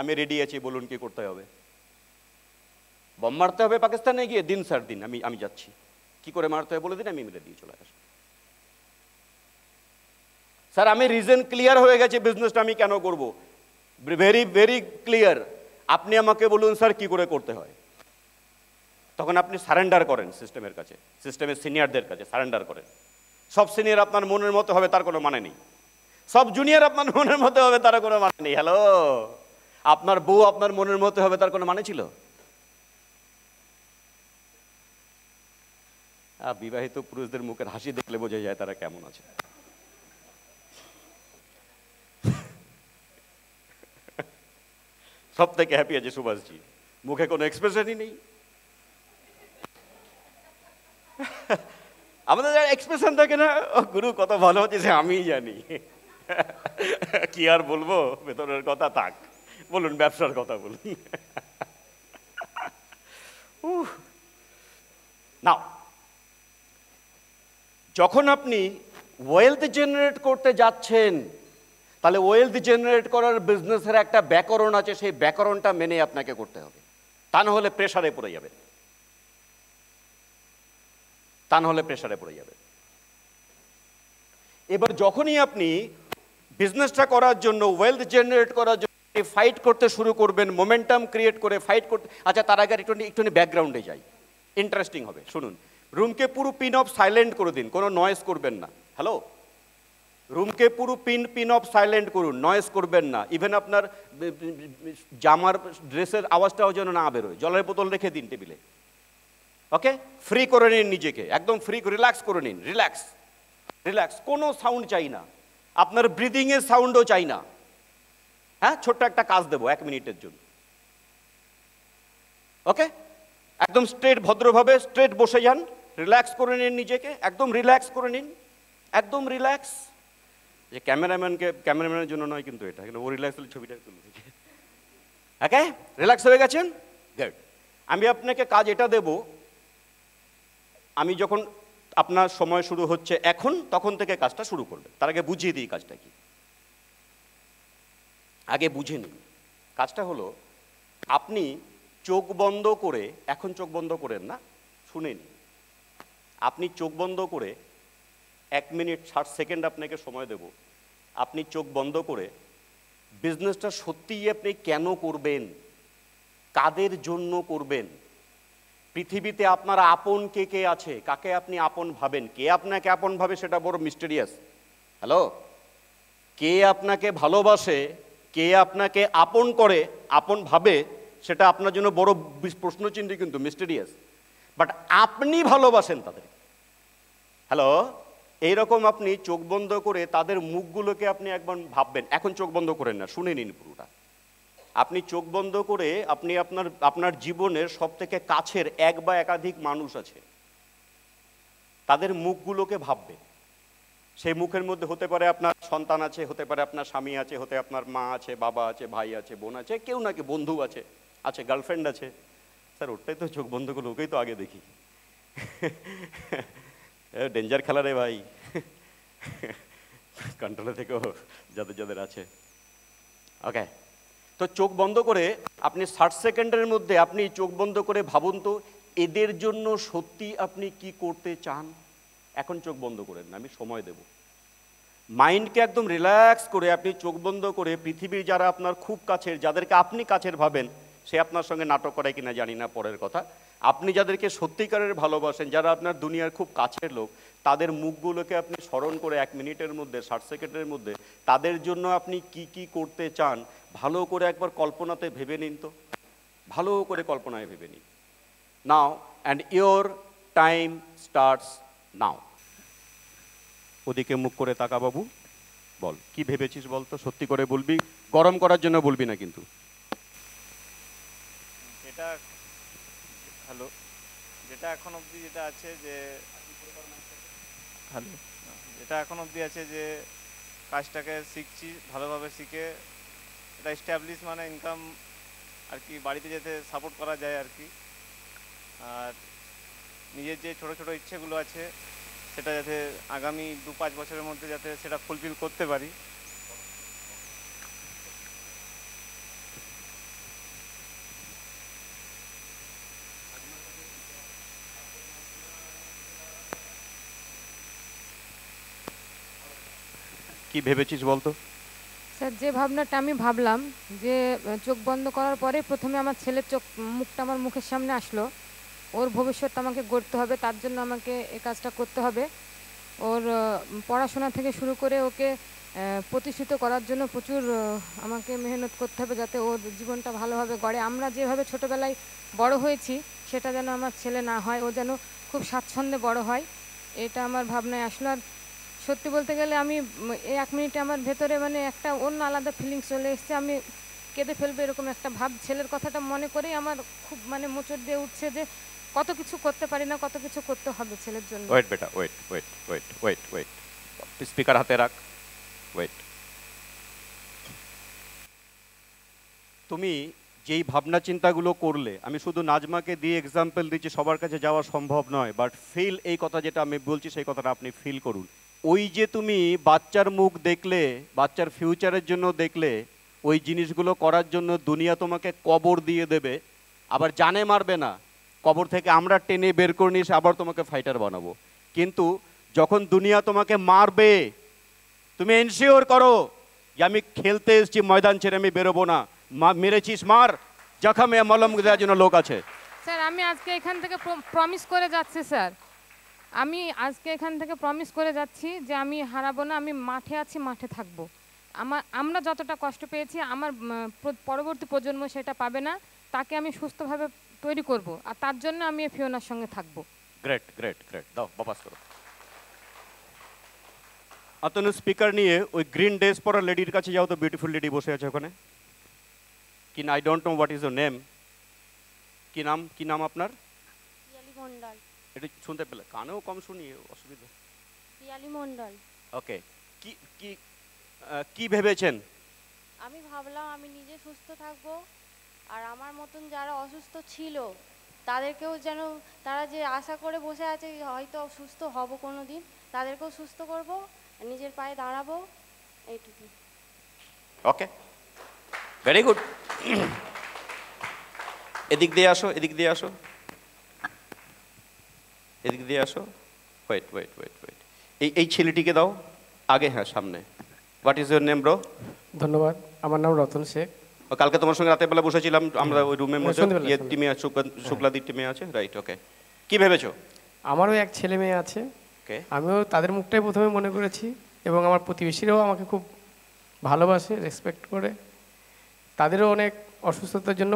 আমি রেডি আছি, বলুন কি করতে হবে। বম মারতে হবে পাকিস্তানে গিয়ে, দিন স্যার দিন, আমি যাচ্ছি, কি করে মারতে হবে বলে দিন, আমি মেরে দিয়ে চলে আসবো। স্যার আমি রিজন ক্লিয়ার হয়ে গেছে বিজনেসটা আমি কেন করব, ভেরি ভেরি ক্লিয়ার, আপনি আমাকে বলুন স্যার কি করে করতে হয়। তখন আপনি সারেন্ডার করেন সিস্টেমের কাছে, সিস্টেমের সিনিয়রদের কাছে সারেন্ডার করেন। সব সিনিয়র আপনার মনের মতো হবে তার কোনো মানে নেই, সব জুনিয়র আপনার মনের মতো হবে তার কোনো মানে নেই। হ্যালো, আপনার বউ আপনার মনের মতো হবে তার কোনো মানে ছিল? বিবাহিত পুরুষদের মুখের হাসি দেখলে বোঝা যায় তারা কেমন আছে। সব থেকে হ্যাপি আছে সুভাষজি, মুখে কোনো এক্সপ্রেশনই নেই। আমাদের এক্সপ্রেশন থাকে না, গুরু কত ভালো হচ্ছে সে আমি জানি, কি আর বলবো, ভেতরের কথা থাক, বলুন ব্যবসার কথা বলুন। নাও, যখন আপনি ওয়েলথ জেনারেট করতে যাচ্ছেন তাহলে ওয়েলথ জেনারেট করার বিজনেসের একটা ব্যাকরণ আছে, সেই ব্যাকরণটা মেনে আপনাকে করতে হবে, তা না হলে প্রেসারে পড়ে যাবেন, তা না হলে প্রেসারে পড়ে যাবেন। এবার যখনই আপনি বিজনেসটা করার জন্য, ওয়েলথ জেনারেট করার জন্য ফাইট করতে শুরু করবেন, মোমেন্টাম ক্রিয়েট করে ফাইট করতে, আচ্ছা তার আগে একটু ব্যাকগ্রাউন্ডে যাই, ইন্টারেস্টিং হবে, শুনুন। রুমকে পুরো পিন অফ সাইলেন্ট করে দিন, কোনো নয়েজ করবেন না। হ্যালো, রুমকে পুরো পিন অফ সাইলেন্ট করুন, নয়েজ করবেন না। ইভেন আপনার জামার ড্রেসের আওয়াজটাও যেন না বেরোয়। জলের বোতল রেখে দিন টেবিলে, ওকে? ফ্রি করে নিন নিজেকে, একদম ফ্রি, রিল্যাক্স করে নিন, রিল্যাক্স রিল্যাক্স। কোনো সাউন্ড চাই না, আপনার ব্রিদিংয়ের সাউন্ডও চাই না। হ্যাঁ, ছোট্ট একটা কাজ দেবো 1 মিনিটের জন্য, ওকে? একদম স্ট্রেট, ভদ্রভাবে স্ট্রেট বসে যান, রিল্যাক্স করে নিন নিজেকে, একদম রিল্যাক্স করে নিন, একদম রিল্যাক্স। যে ক্যামেরাম্যানের জন্য নয় কিন্তু এটা, কিন্তু ও রিল্যাক্স হলে ছবিটা তুলে দিচ্ছে। ওকে, রিল্যাক্স হয়ে গেছেন? গুড। আমি আপনাকে কাজ এটা দেব, আমি যখন আপনার সময় শুরু হচ্ছে এখন, তখন থেকে কাজটা শুরু করবে। তার আগে বুঝিয়ে দিই কাজটা কি, আগে বুঝে নিন। কাজটা হলো, আপনি চোখ বন্ধ করে, এখন চোখ বন্ধ করেন না, শুনে নিন। আপনি চোখ বন্ধ করে 1 মিনিট 60 সেকেন্ড আপনাকে সময় দেব। আপনি চোখ বন্ধ করে বিজনেসটা সত্যিই আপনি কেন করবেন, কাদের জন্য করবেন, পৃথিবীতে আপনার আপন কে কে আছে, কাকে আপনি আপন ভাবেন, কে আপনাকে আপন ভাবে সেটা বড় মিস্টেরিয়াস। হ্যালো, কে আপনাকে ভালোবাসে, কে আপনাকে আপন করে, আপন ভাবে, সেটা আপনার জন্য বড় প্রশ্নচিহ্ন, কিন্তু মিস্টেরিয়াস। বাট আপনি ভালোবাসেন তাদের। হ্যালো, এইরকম আপনি চোখ বন্ধ করে তাদের মুখগুলোকে আপনি একবার ভাববেন। এখন চোখ বন্ধ করেন না, শুনে নিন পুরোটা। আপনি চোখ বন্ধ করে আপনি আপনার জীবনের সব থেকে কাছের এক বা একাধিক মানুষ আছে, তাদের মুখগুলোকে ভাববেন। সেই মুখের মধ্যে হতে পারে আপনার সন্তান আছে, হতে পারে আপনার স্বামী আছে, হতে আপনার মা আছে, বাবা আছে, ভাই আছে, বোন আছে, কেউ নাকি বন্ধু আছে, গার্লফ্রেন্ড আছে। স্যার ওটাই তো চোখ বন্ধ করে, ওকেই তো আগে দেখি। ডেঞ্জার খেলা রে ভাই, কন্ট্রোলে থেকেও যাদের যাদের আছে। ওকে, তো চোখ বন্ধ করে আপনি 60 সেকেন্ডের মধ্যে আপনি চোখ বন্ধ করে ভাবুন তো, এদের জন্য সত্যি আপনি কি করতে চান। এখন চোখ বন্ধ করেন না, আমি সময় দেব। মাইন্ডকে একদম রিল্যাক্স করে আপনি চোখ বন্ধ করে পৃথিবীর যারা আপনার খুব কাছের, যাদেরকে আপনি কাছের ভাবেন, সে আপনার সঙ্গে নাটক করে কিনা জানি না, পরের কথা। আপনি যাদেরকে সত্যিকারের ভালোবাসেন, যারা আপনার দুনিয়ার খুব কাছের লোক, তাদের মুখগুলোকে আপনি স্মরণ করে 1 মিনিটের মধ্যে, 60 সেকেন্ডের মধ্যে তাদের জন্য আপনি কি কি করতে চান ভালো করে একবার কল্পনাতে ভেবে নিন তো, ভালো করে কল্পনায় ভেবে নিন। Now and your time starts now. ওদিকে মুখ করে তাকা বাবু, বল কি ভেবেছিস বল তো, সত্যি করে বলবি, গরম করার জন্য বলবি না কিন্তু। যেটা, হ্যালো, যেটা এখন অবধি যেটা আছে যে, হ্যালো, যেটা এখন অবধি আছে যে কাজটাকে শিখছি, ভালোভাবে শিখে এটা এস্টাবলিশ, মানে ইনকাম আর কি, বাড়িতে যাতে সাপোর্ট করা যায় আর কি। আর নিজের যে ছোটো ছোটো ইচ্ছেগুলো আছে সেটা যাতে আগামী 2-5 বছরের মধ্যে যাতে সেটা ফুলফিল করতে পারি। কি ভেবেছিস বলতো? স্যার, যে ভাবনাটা আমি ভাবলাম যে চোখ বন্ধ করার পরে প্রথমে আমার ছেলের মুখটা আমার মুখের সামনে আসলো। ওর ভবিষ্যৎটা আমাকে গড়তে হবে, তার জন্য আমাকে এই কাজটা করতে হবে। ওর পড়াশোনা থেকে শুরু করে ওকে প্রতিষ্ঠিত করার জন্য প্রচুর আমাকে মেহনত করতে হবে, যাতে ওর জীবনটা ভালোভাবে গড়ে। আমরা যেভাবে ছোটোবেলায় বড় হয়েছি সেটা যেন আমার ছেলে না হয়, ও যেন খুব স্বাচ্ছন্দ্যে বড় হয়, এটা আমার ভাবনায় আসলো। আর সত্যি বলতে গেলে আমি এই 1 মিনিটে আমার ভেতরে মানে একটা অন্য আলাদা ফিলিংস চলে এসেছে। আমি কেঁদে ফেলবো এরকম একটা ভাব, ছেলের কথাটা মনে করেই আমার খুব মানে মোচড় দিয়ে উঠছে যে কত কিছু করতে পারি না, কত কিছু করতে হবে ছেলের জন্য। ওয়েট বেটা, wait wait wait wait wait, speaker হাতে রাখ, ওয়েট। তুমি যেই ভাবনা চিন্তাগুলো করলে, আমি শুধু নাজমাকে দিয়ে এক্সাম্পল দিচ্ছি, সবার কাছে যাওয়া সম্ভব নয়, বাট ফিল, এই কথা যেটা আমি বলছি সেই কথাটা আপনি ফিল করুন। ওই যে তুমি বাচ্চার মুখ দেখলে, বাচ্চার ফিউচারের জন্য দেখলে, ওই জিনিসগুলো করার জন্য দুনিয়া তোমাকে কবর দিয়ে দেবে, আবার জানে মারবে না, কবর থেকে আমরা টেনে বের করে নিয়ে এসে আবার তোমাকে ফাইটার বানাবো। কিন্তু যখন দুনিয়া তোমাকে মারবে, তুমি এনশিওর করো যে আমি খেলতে এসেছি, ময়দান ছেড়ে আমি বেরোবো না। মেরেছিস মার, জখমে মলম দেওয়ার জন্য লোক আছে। স্যার আমি আজকে এখান থেকে প্রমিস করে যাচ্ছি স্যার, আমি আজকে এখান থেকে প্রমিস করে যাচ্ছি যে আমি হারাবো না, আমি মাঠে আছি, মাঠে থাকবো। আমরা যতটা কষ্ট পেয়েছি আমার পরবর্তী প্রজন্ম সেটা পাবে না, তাকে আমি সুস্থভাবে তৈরি করব, আর তার জন্য আমি ফিওনার সঙ্গে থাকবো। গ্রেট গ্রেট গ্রেট, দাও বাপাস করো। আতনু স্পিকার নিয়ে ওই গ্রিন ড্রেস পরা লেডির কাছে যাও তো, বিউটিফুল লেডি বসে আছে ওখানে। কি না, I don't know what is your name. কি নাম আপনার? পিয়ালি মণ্ডল। এটা শুনতে পেলে, কানেও কম শুনি, অসুবিধা। পিয়ালি মণ্ডল। ওকে, কি কি কি ভেবেছেন? আমি ভাবলাম আমি নিজে সুস্থ থাকবো, আর আমার মতন যারা অসুস্থ ছিল তাদেরকেও যেন, তারা যে আশা করে বসে আছে হয়তো সুস্থ হব কোনো দিন, তাদেরকেও সুস্থ করব, নিজের পায়ে দাঁড়াবো, এইটুকু। ওকে, ভেরি গুড। এদিক দিয়ে আসো, এদিক দিয়ে আসো, এদিক দিয়ে আসো। ওয়েট ওয়েট ওয়েট ওয়েট, এই ছেলেটিকে দাও আগে, হ্যাঁ সামনে। What is your name bro? ধন্যবাদ, আমার নাম রতন শেখ। কালকে তোমার সঙ্গে রাতের বেলা বসেছিলাম আমরা ওই রুমের মধ্যে, টিমে শুক্লাদির টিমে আছে, রাইট? ওকে, কি ভেবেছো? আমারও এক ছেলে মেয়ে আছে, আমিও তাদের মুখটাই প্রথমে মনে করেছি, এবং আমার প্রতিবেশীরাও আমাকে খুব ভালোবাসে, রেসপেক্ট করে। তাদেরও অনেক অসুস্থতার জন্য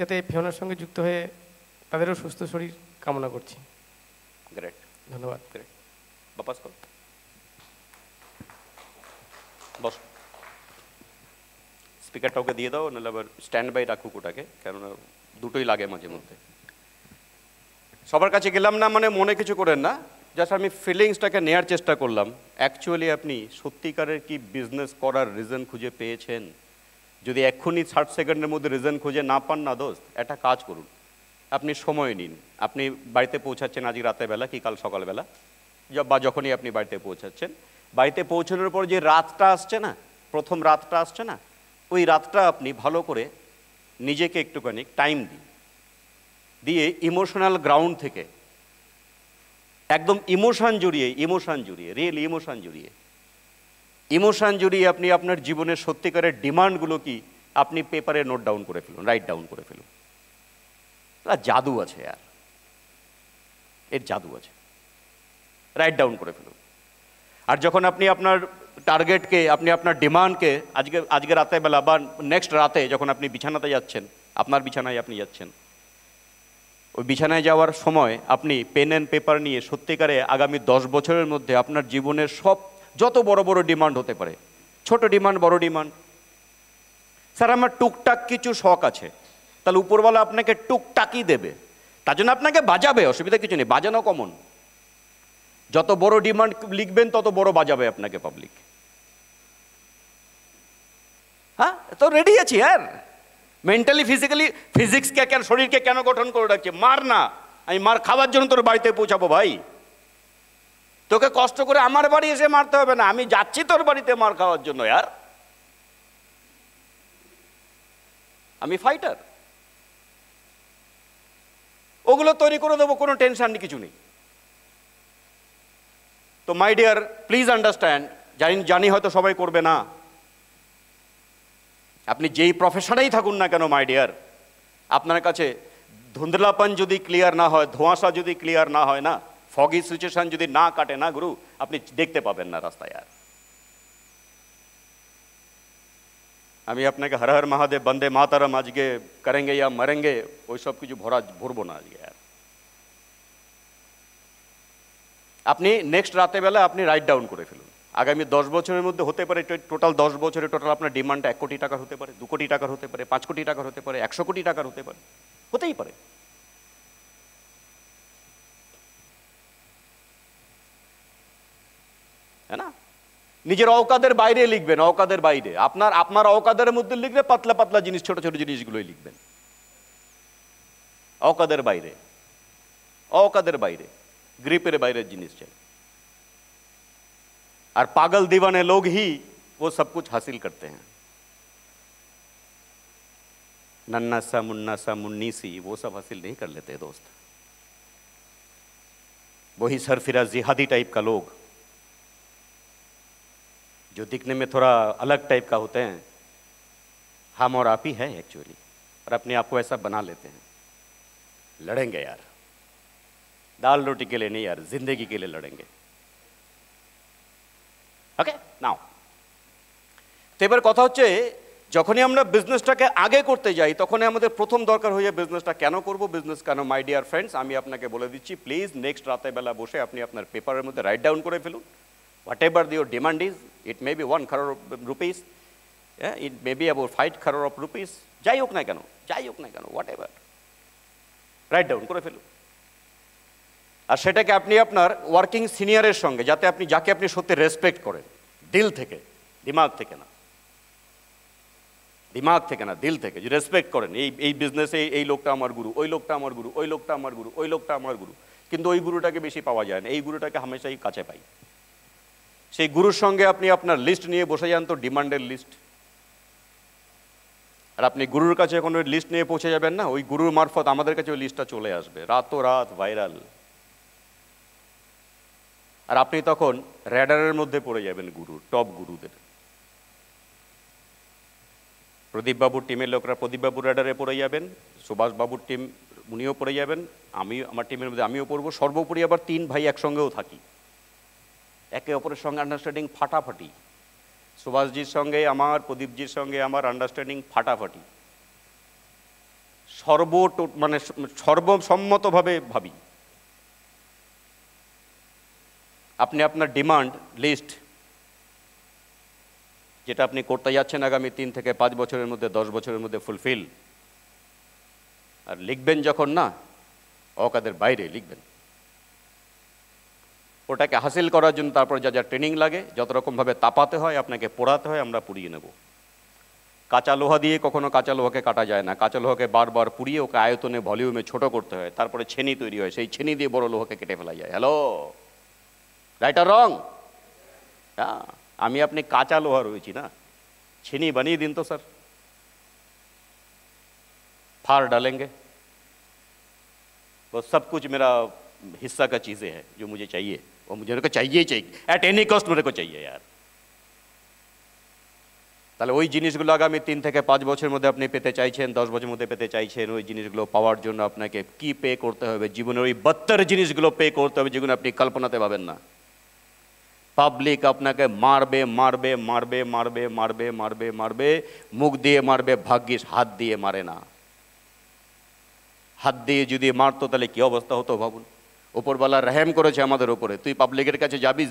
যাতে ফিওনার সঙ্গে যুক্ত হয়ে তাদেরও সুস্থ শরীর কামনা করছি। গ্রেট, ধন্যবাদ। গ্রেট, বাপাস করো, বস। স্পিকারটা ওকে দিয়ে দাও, নাহলে আবার স্ট্যান্ড বাই রাখুক ওটাকে, কেননা দুটোই লাগে মাঝে মধ্যে। সবার কাছে গেলাম না মানে মনে কিছু করেন না, জাস্ট আমি ফিলিংসটাকে নেওয়ার চেষ্টা করলাম। অ্যাকচুয়ালি আপনি সত্যিকারের কি বিজনেস করার রিজন খুঁজে পেয়েছেন? যদি এক্ষুনি 60 সেকেন্ডের মধ্যে রিজন খুঁজে না পান না দোস্ত, একটা কাজ করুন, আপনি সময় নিন। আপনি বাড়িতে পৌঁছাচ্ছেন আজ রাতের বেলা কি কাল সকালবেলা, বা যখনই আপনি বাড়িতে পৌঁছাচ্ছেন, বাড়িতে পৌঁছানোর পর যে রাতটা আসছে না, প্রথম রাতটা আসছে না, ওই রাতটা আপনি ভালো করে নিজেকে একটুখানি টাইম দিয়ে ইমোশনাল গ্রাউন্ড থেকে একদম ইমোশন জড়িয়ে, রিয়েল ইমোশন জড়িয়ে আপনি আপনার জীবনের সত্যিকারের ডিমান্ডগুলো কি আপনি পেপারে নোট ডাউন করে ফেলুন, রাইট ডাউন করে ফেলুন। জাদু আছে আর, এর জাদু আছে, রাইট ডাউন করে ফেলুন। আর যখন আপনি আপনার টার্গেটকে, আপনি আপনার ডিমান্ডকে আজকে রাতের বেলা বা নেক্সট রাতে যখন আপনি বিছানাতে যাচ্ছেন, আপনার বিছানায় আপনি যাচ্ছেন, ওই বিছানায় যাওয়ার সময় আপনি পেন অ্যান্ড পেপার নিয়ে সত্যিকারে আগামী 10 বছরের মধ্যে আপনার জীবনের সব যত বড় বড় ডিমান্ড হতে পারে, ছোট ডিমান্ড বড় ডিমান্ড, স্যার আমার টুকটাক কিছু শখ আছে, তাহলে উপরওয়ালা আপনাকে টুকটাকই দেবে, তার জন্য আপনাকে বাজাবে, অসুবিধা কিছু নেই, বাজানো কমন। যত বড় ডিমান্ড লিখবেন তত বড় বাজাবে আপনাকে পাবলিক। হ্যাঁ, তো রেডি আছি यार, মেন্টালি ফিজিক্যালি। ফিজিক্সকে কেন, শরীরকে কেন গঠন করে রাখছে? মার না, আমি মার খাওয়ার জন্য তোর বাড়িতে পৌঁছাবো ভাই। তোকে কষ্ট করে আমার বাড়ি এসে মারতে হবে না, আমি যাচ্ছি তোর বাড়িতে মার খাওয়ার জন্য यार। আমি ফাইটার, ওগুলো তৈরি করে দেবো, কোনো টেনশন কিছু নেই। তো মাই ডিয়ার, প্লিজ আন্ডারস্ট্যান্ড, জানি হয়তো সবাই করবে না, আপনি যেই প্রফেশনেই থাকুন না কেন মাই ডিয়ার, আপনার কাছে ধুন্দলাপন যদি ক্লিয়ার না হয়, ধোঁয়াশা যদি ক্লিয়ার না হয় না, ফগি সিচুয়েশন যদি না কাটে না গুরু, আপনি দেখতে পাবেন না রাস্তায় আর। আমি আপনাকে হর হর মহাদেব, বন্দে মাতারম আজকে করেঙ্গে ইয়া মরেঙ্গে ওই সব কিছু ভরবো না আজকে আর। আপনি নেক্সট রাতে বেলা আপনি রাইট ডাউন করে ফেলুন, আগামী 10 বছরের মধ্যে হতে পারে, টোটাল 10 বছরে টোটাল আপনার ডিমান্ডটা 1 কোটি টাকার হতে পারে, 2 কোটি টাকার হতে পারে, 5 কোটি টাকার হতে পারে, 100 কোটি টাকার হতে পারে, হতেই পারে। হ্যাঁ না, নিজের অওকাদের বাইরে লিখবেন, অওকাদের বাইরে, আপনার অওকাদের মধ্যে লিখলে পাতলা পাতলা জিনিস, ছোট ছোট জিনিসগুলোই লিখবেন। অওকাদের বাইরে, গ্রিপের বাইরের জিনিস চাই। और पागल दीवाने लोग ही वो सब कुछ हासिल करते हैं। नन्ना सा मुन्ना सा मुन्नी सी वो सब हासिल नहीं कर लेते दोस्त। वही सरफिरा जिहादी टाइप का लोग जो दिखने में थोड़ा अलग टाइप का होते हैं, हम और आप ही हैं एक्चुअली, और अपने आप को ऐसा बना लेते हैं। लड़ेंगे यार, दाल रोटी के लिए नहीं यार, जिंदगी के लिए लड़ेंगे। ओके नाउ তো এবার কথা হচ্ছে, যখনই আমরা বিজনেসটাকে আগে করতে যাই তখনই আমাদের প্রথম দরকার হয়ে যায় বিজনেসটা কেন করব, বিজনেস কেন। মাই ডিয়ার ফ্রেন্ডস, আমি আপনাকে বলে দিচ্ছি, প্লিজ নেক্সট রাতে বেলা বসে আপনি আপনার পেপারের মধ্যে রাইট ডাউন করে ফেলুন। What ever your demand is, it may be 1 crore rupees, it may be about 5 crore rupees, যাই হোক না কেন, যাই হোক না কেন, হোয়াট এভার রাইট ডাউন করে ফেলুন। আর সেটাকে আপনি আপনার ওয়ার্কিং সিনিয়রের সঙ্গে, যাতে আপনি যাকে আপনি সত্যি রেসপেক্ট করেন দিল থেকে, দিমাগ থেকে না, দিমাগ থেকে না, দিল থেকে যে রেসপেক্ট করেন, এই বিজনেসে এই লোকটা আমার গুরু, ওই লোকটা আমার গুরু, ওই লোকটা আমার গুরু, ওই লোকটা আমার গুরু, কিন্তু ওই গুরুটাকে বেশি পাওয়া যায় না, এই গুরুটাকে হামেশাই কাছে পাই। সেই গুরুর সঙ্গে আপনি আপনার লিস্ট নিয়ে বসে যান, তো ডিমান্ডের লিস্ট। আর আপনি গুরুর কাছে যখন ওই লিস্ট নিয়ে পৌঁছে যাবেন না, ওই গুরুর মারফত আমাদের কাছে ওই লিস্টটা চলে আসবে, রাত ভাইরাল। আর আপনি তখন র্যাডারের মধ্যে পড়ে যাবেন গুরুর, টপ গুরুদের। প্রদীপ বাবুর টিমের লোকরা প্রদীপ বাবুর র্যাডারে পড়ে যাবেন, সুভাষ বাবুর টিম উনিও পড়ে যাবেন, আমি আমার টিমের মধ্যে আমিও পড়বো। সর্বোপরি আবার 3 ভাই একসঙ্গেও থাকি, একে অপরের সঙ্গে আন্ডারস্ট্যান্ডিং ফাটাফাটি। সুভাষজির সঙ্গে আমার, প্রদীপজির সঙ্গে আমার আন্ডারস্ট্যান্ডিং ফাটাফাটি, সর্বসম্মতভাবে ভাবি। আপনি আপনার ডিমান্ড লিস্ট যেটা আপনি করতে যাচ্ছেন আগামী 3 থেকে 5 বছরের মধ্যে, 10 বছরের মধ্যে ফুলফিল, আর লিখবেন যখন না, অকাদের বাইরে লিখবেন। ওটাকে হাসিল করার জন্য তারপর যা যা ট্রেনিং লাগে, যত রকমভাবে তাপাতে হয়, আপনাকে পোড়াতে হয়, আমরা পুড়িয়ে নেব। কাঁচা লোহা দিয়ে কখনো কাঁচা লোহাকে কাটা যায় না, কাঁচা লোহাকে বারবার পুড়িয়ে ওকে আয়তনে ভলিউমে ছোট করতে হয়, তারপরে ছেনি তৈরি হয়, সেই ছেনি দিয়ে বড় লোহাকে কেটে ফেলা যায়। হ্যালো, রাইট আর রং? হ্যাঁ, আমি আপনি কাঁচা লোহা রয়েছি না, ছেনি বানিয়ে দিন তো স্যার, फार डालेंगे। वो सब कुछ मेरा हिस्सा का चीज़ें हैं जो मुझे चाहिए, वो मुझे को चाहिए चाहिए, एट एनी कॉस्ट मेरे को चाहिए यार। তাহলে ওই জিনিসগুলো আগামী 3 থেকে 5 বছরের মধ্যে আপনি পেতে চাইছেন, 10 বছরের মধ্যে পেতে চাইছেন, ওই জিনিসগুলো পাওয়ার জন্য আপনাকে কি পে করতে হবে, জীবনের ওই 72 জিনিসগুলো পে করতে হবে যেগুলো আপনি কল্পনাতে পাবেন না। পাবলিক আপনাকে মারবে মারবে মারবে মারবে মারবে মারবে মারবে, মুখ দিয়ে মারবে, ভাগ্যিস হাত দিয়ে মারে না। হাত দিয়ে যদি মারতো তাহলে কি অবস্থা হতো ভাবুন। উপরওয়ালা রহম করেছে আমাদের উপরে, তুই পাবলিকের কাছে যাবি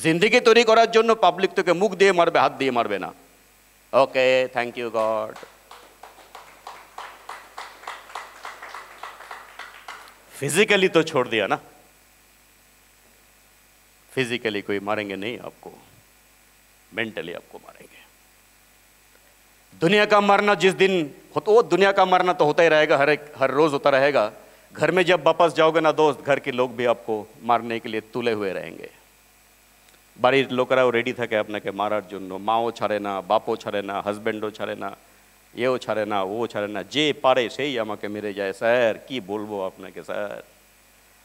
জিন্দেগি তৈরি করার জন্য, পাবলিক তোকে মুখ দিয়ে মারবে, হাত দিয়ে মারবে না। Okay, thank you God. Physically तो छोड़ दिया ना, फिजिकली कोई मारेंगे नहीं आपको, मेंटली आपको मारेंगे। दुनिया का मरना जिस दिन हो, तो वो दुनिया का मरना तो होता ही रहेगा, हर रोज होता रहेगा। घर में जब वापस जाओगे ना दोस्त, घर के लोग भी आपको मारने के लिए तुले हुए रहेंगे। বাড়ির লোকেরাও রেডি থাকে আপনাকে মারার জন্য, মাও ছাড়ে না, বাপও ছাড়ে না, হাজব্যান্ডও ছাড়ে না, এও ছাড়ে না, ও ছাড়ে না, যে পারে সেই আমাকে মেরে যায়। স্যার কি বলবো আপনাকে স্যার,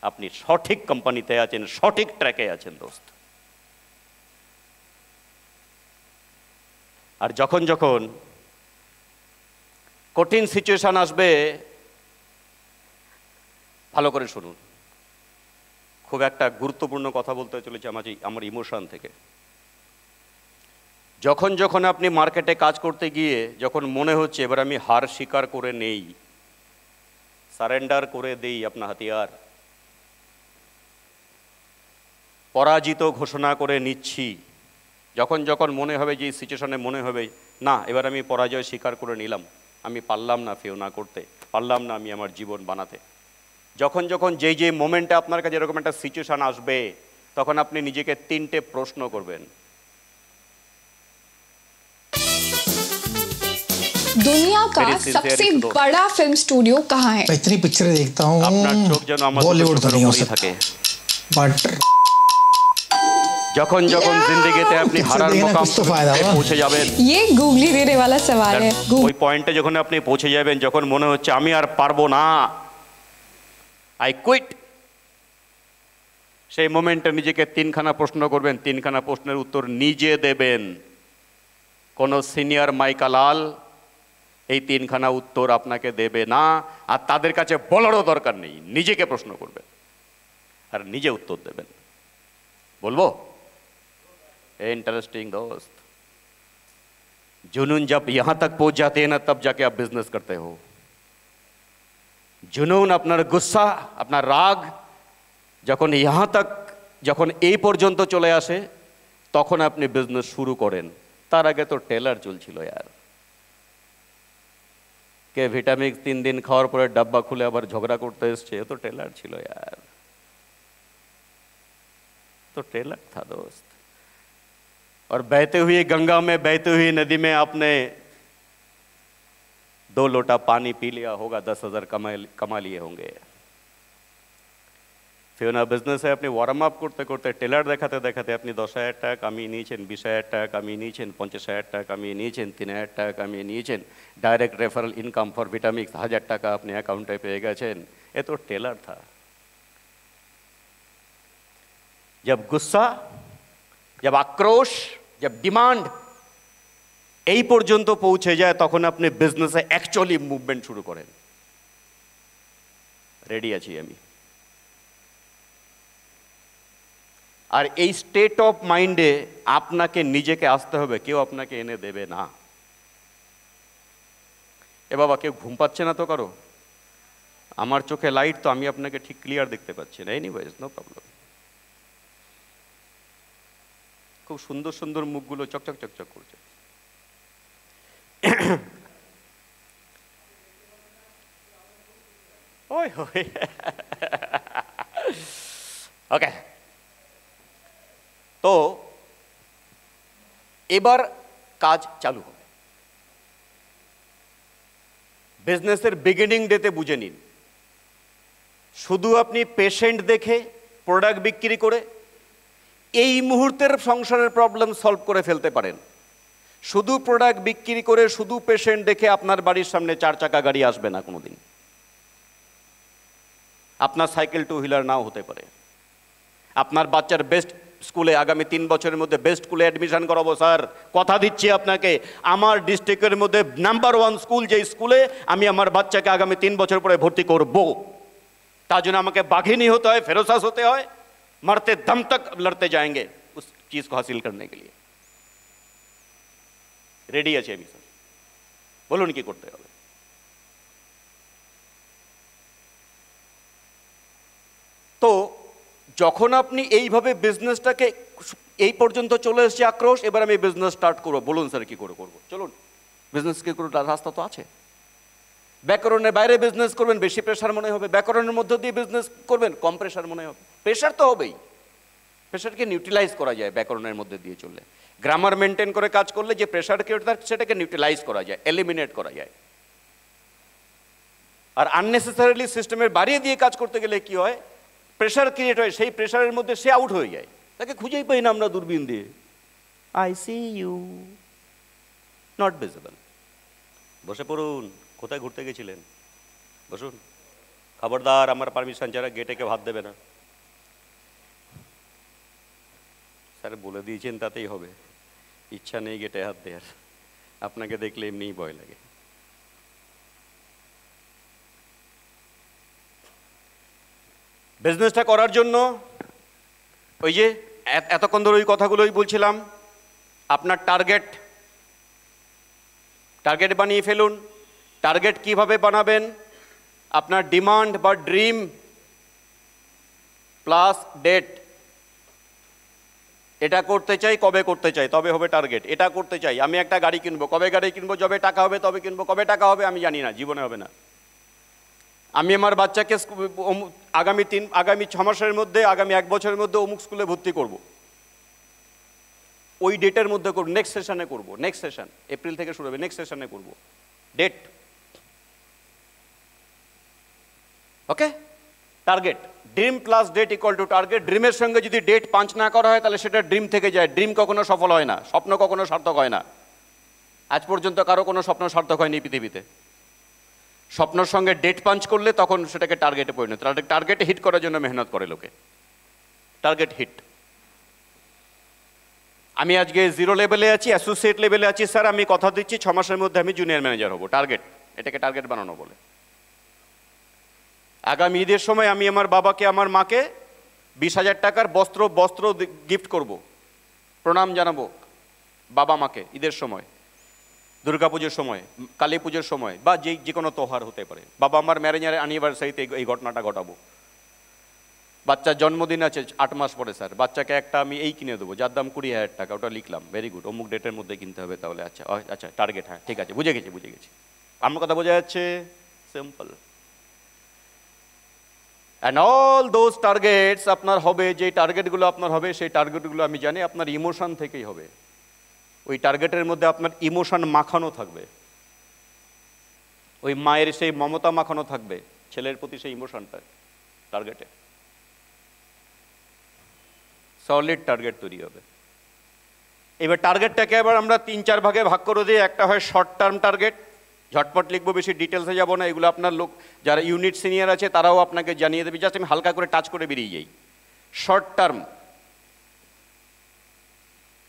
আপনি সঠিক কোম্পানিতে আছেন, সঠিক ট্র্যাকে আছেন দোস্ত। আর যখন যখন কঠিন সিচুয়েশন আসবে, ভালো করে শুনুন, খুব একটা গুরুত্বপূর্ণ কথা বলতে চলেছে আমার ইমোশন থেকে। যখন যখন আপনি মার্কেটে কাজ করতে গিয়ে যখন মনে হচ্ছে এবার আমি হার স্বীকার করে নেই, সারেন্ডার করে দেই আপনার হাতিয়ার, পরাজিত ঘোষণা করে নিচ্ছি, যখন যখন মনে হবে যে এই সিচুয়েশনে মনে হবে না এবার আমি পরাজয় স্বীকার করে নিলাম, আমি পারলাম না ফেওনা করতে, পারলাম না আমি আমার জীবন বানাতে, যখন যখন যেই যে মোমেন্টে আপনার কাছে এরকম একটা সিচুয়েশন আসবে, তখন আপনি নিজেকে 3টে প্রশ্ন করবেন। दुनिया का सबसे बड़ा फिल्म स्टूडियो कहाँ है? इतनी पिक्चरें देखता हूँ, আপনার চোখ যেন আমার बॉलीवुड तो नहीं हो থাকে। सकता, बट যখন যখন জিন্দেগিতে আপনি হারার মুকাম পৌঁছে যাবেন, ये गूगली देने वाला सवाल है। ওই পয়েন্টে যখন আপনি পৌঁছে যাবেন, যখন মনে হচ্ছে আমি আর পারবো না, আই কুইট, সেই মোমেন্টে নিজেকে তিনখানা প্রশ্ন করবেন, তিনখানা প্রশ্নের উত্তর নিজে দেবেন। কোনো সিনিয়র মাইকালাল এই তিনখানা উত্তর আপনাকে দেবে না, আর তাদের কাছে বলারও দরকার নেই, নিজেকে প্রশ্ন করবেন আর নিজে উত্তর দেবেন। বলবো? इंटरेस्टिंग दोस्त, जुनून जब यहां तक पहुंच जाते हैं ना, तब जाके आप बिजनेस करते हो। जुनून, আপনার গুসা, আপনার রাগ যখন यहाँ तक, যখন এই পর্যন্ত চলে আসে, তখন আপনি বিজনেস শুরু করেন। তার আগে তো টেলার চলছিল यार। কে ভিটামিন 3 দিন খাওয়ার পরে ডাব্বা খুলে আবার ঝগড়া করতে এসছে, তো টেলার ছিল यार, तो टेलर था दोस्त। और बहते हुए गंगा में, बहते हुए नदी में आपने 2 लोटा पानी पी लिया होगा, 10,000 कमा लिए होंगे। फिर ना बिजनेस है, अपनी वार्म अप करते करते, टेलर देखाते देखाते अपनी 10,000 টাকা কামিয়ে নিয়েছেন, 20,000 টাকা কামিয়ে নিয়েছেন, 50,000 টাকা কামিয়ে নিয়েছেন, 3,000 টাকা কামিয়ে নিয়েছেন, ডাইরেক্ট রেফারেল ইনকাম ফর ভিটামিক্স 1,000 টাকা আপনি অ্যাকাউন্টে পেয়ে গেছেন। এ তো টেলর था। जब गुस्सा, जब आक्रोश, जब डिमांड এই পর্যন্ত পৌঁছে যায়, তখন আপনি বিজনেসে অ্যাকচুয়ালি মুভমেন্ট শুরু করেন। রেডি আছি আমি। আর এই স্টেট অফ মাইন্ডে আপনাকে নিজেকে আসতে হবে, কেউ আপনাকে এনে দেবে না। এ বাবা, কেউ ঘুম পাচ্ছে না তো কারো? আমার চোখে লাইট, তো আমি আপনাকে ঠিক ক্লিয়ার দেখতে পাচ্ছি না। Anyways, no problem. খুব সুন্দর সুন্দর মুখগুলো চকচক চকচক করছে। ওই ওই, ওকে। তো এবার কাজ চালু হবে। বিজনেসের বিগিনিং ডেতে বুঝে নিন, শুধু আপনি পেশেন্ট দেখে, প্রোডাক্ট বিক্রি করে এই মুহূর্তের সংসারের প্রবলেম সলভ করে ফেলতে পারেন। শুধু প্রোডাক্ট বিক্রি করে, শুধু পেশেন্ট দেখে আপনার বাড়ির সামনে 4 চাকা গাড়ি আসবে না কোনোদিন। আপনার সাইকেল 2 হুইলার নাও হতে পারে। আপনার বাচ্চার বেস্ট স্কুলে, আগামী 3 বছরের মধ্যে বেস্ট স্কুলে অ্যাডমিশন করাবো স্যার, কথা দিচ্ছি আপনাকে। আমার ডিস্ট্রিক্টের মধ্যে নাম্বার 1 স্কুল, যে স্কুলে আমি আমার বাচ্চাকে আগামী 3 বছর পরে ভর্তি করব, তার জন্য আমাকে বাঘিনী হতে হয়, ফেরোসাস হতে হয়, मरते दम तक लड़ते जाएंगे उस चीज को हासिल करने के लिए। रेडी আছে আমি স্যার, বলুন কি করতে হবে। তো যখন আপনি এইভাবে বিজনেসটাকে, এই পর্যন্ত চলে এসেছে আক্রোশ, এবার আমি বিজনেস স্টার্ট করব, বলুন স্যার কি করে করব। চলুন, বিজনেস কি করে, রাস্তা তো আছে। ব্যাকরণের বাইরে বিজনেস করবেন, বেশি প্রেশার মনে হবে। ব্যাকরণের মধ্য দিয়ে বিজনেস করবেন, কম প্রেশার মনে হবে। প্রেশার তো হবেই, প্রেশারকে নিউট্রালাইজ করা যায় ব্যাকরণের মধ্যে দিয়ে চললে। গ্রামার মেনটেন করে কাজ করলে যে প্রেশারকে, সেটাকে নিউট্রালাইজ করা যায়, এলিমিনেট করা যায়। আর আননেসেসারিলি সিস্টেমের বাড়িয়ে দিয়ে কাজ করতে গেলে কি হয়, প্রেশার ক্রিয়েট হয়, সেই প্রেশারের মধ্যে সে আউট হয়ে যায়, তাকে খুঁজেই পাই না আমরা দূরবীন দিয়ে। I see you, not visible. বসে পড়ুন, কোথায় ঘুরতে গেছিলেন? বসুন। খবরদার, আমার পারমিশন ছাড়া গেটে কেউ হাত দেবে না। স্যার বলে দিয়েছেন, তাতেই হবে। ইচ্ছা নেই গেটে হাত দেওয়ার, আপনাকে দেখলে এমনিই ভয় লাগে। বিজনেসটা করার জন্য ওই যে এতক্ষণ ধরে ওই কথাগুলোই বলছিলাম, আপনার টার্গেট বানিয়ে ফেলুন। টার্গেট কিভাবে বানাবেন? আপনার ডিমান্ড বা ড্রিম প্লাস ডেট। এটা করতে চাই, কবে করতে চাই, তবে হবে টার্গেট। এটা করতে চাই, আমি একটা গাড়ি কিনবো, কবে গাড়ি কিনবো? যবে টাকা হবে তবে কিনবো। কবে টাকা হবে আমি জানি না, জীবনে হবে না। আমি আমার বাচ্চাকে আগামী 6 মাসের মধ্যে, আগামী 1 বছরের মধ্যে অমুক স্কুলে ভর্তি করব, ওই ডেটের মধ্যে করব, নেক্সট সেশনে করব। নেক্সট সেশন এপ্রিল থেকে শুরু হবে, নেক্সট সেশনে করব। Date, okay? Target, dream plus date equal to target. ড্রিমের সঙ্গে যদি ডেট পাঞ্চ না করা হয় তাহলে সেটা ড্রিম থেকে যায়। ড্রিম কখনো সফল হয় না, স্বপ্ন কখনো সার্থক হয় না। আজ পর্যন্ত কারো কোনো স্বপ্ন সার্থক হয়নি পৃথিবীতে। স্বপ্নের সঙ্গে ডেট পাঞ্চ করলে তখন সেটাকে টার্গেটে পরিণত। টার্গেটে হিট করার জন্য মেহনত করে লোকে, টার্গেট হিট। আমি আজকে 0 লেভেলে আছি, অ্যাসোসিয়েট লেভেলে আছি স্যার, আমি কথা দিচ্ছি 6 মাসের মধ্যে আমি জুনিয়র ম্যানেজার হব। টার্গেট, এটাকে টার্গেট বানানো বলে। আগামী ঈদের সময় আমি আমার বাবাকে আমার মাকে 20,000 টাকার বস্ত্র গিফট করব, প্রণাম জানাবো বাবা মাকে ঈদের সময়, দুর্গাপুজোর সময়, কালী পুজোর সময়, বা যে কোনো তোহার হতে পারে। বাবা আমার ম্যারেজের অ্যানিভার্সারিতে এই ঘটনাটা ঘটাবো। বাচ্চার জন্মদিন আছে 8 মাস পরে স্যার, বাচ্চাকে একটা আমি এই কিনে দেবো যার দাম 20,000 টাকা, ওটা লিখলাম, ভেরি গুড, অমুক ডেটের মধ্যে কিনতে হবে। তাহলে আচ্ছা আচ্ছা টার্গেট, হ্যাঁ ঠিক আছে, বুঝে গেছি। আমার কথা বোঝা যাচ্ছে? Simple. And all those targets আপনার হবে, যে টার্গেটগুলো আপনার হবে সেই টার্গেটগুলো আমি জানি আপনার ইমোশন থেকেই হবে। ওই টার্গেটের মধ্যে আপনার ইমোশন মাখানো থাকবে, ওই মায়ের সেই মমতা মাখানো থাকবে, ছেলের প্রতি সেই ইমোশনটা টার্গেটে। সলিড টার্গেট তৈরি হবে। এবার টার্গেটটাকে এবার আমরা 3-4 ভাগে ভাগ করে দিই। একটা হয় শর্ট টার্ম টার্গেট, ঝটপট লিখবো, বেশি ডিটেলসে যাবো না, এগুলো আপনার লোক যারা ইউনিট সিনিয়র আছে তারাও আপনাকে জানিয়ে দেবে, জাস্ট আমি হালকা করে টাচ করে বেরিয়ে যাই। শর্ট টার্ম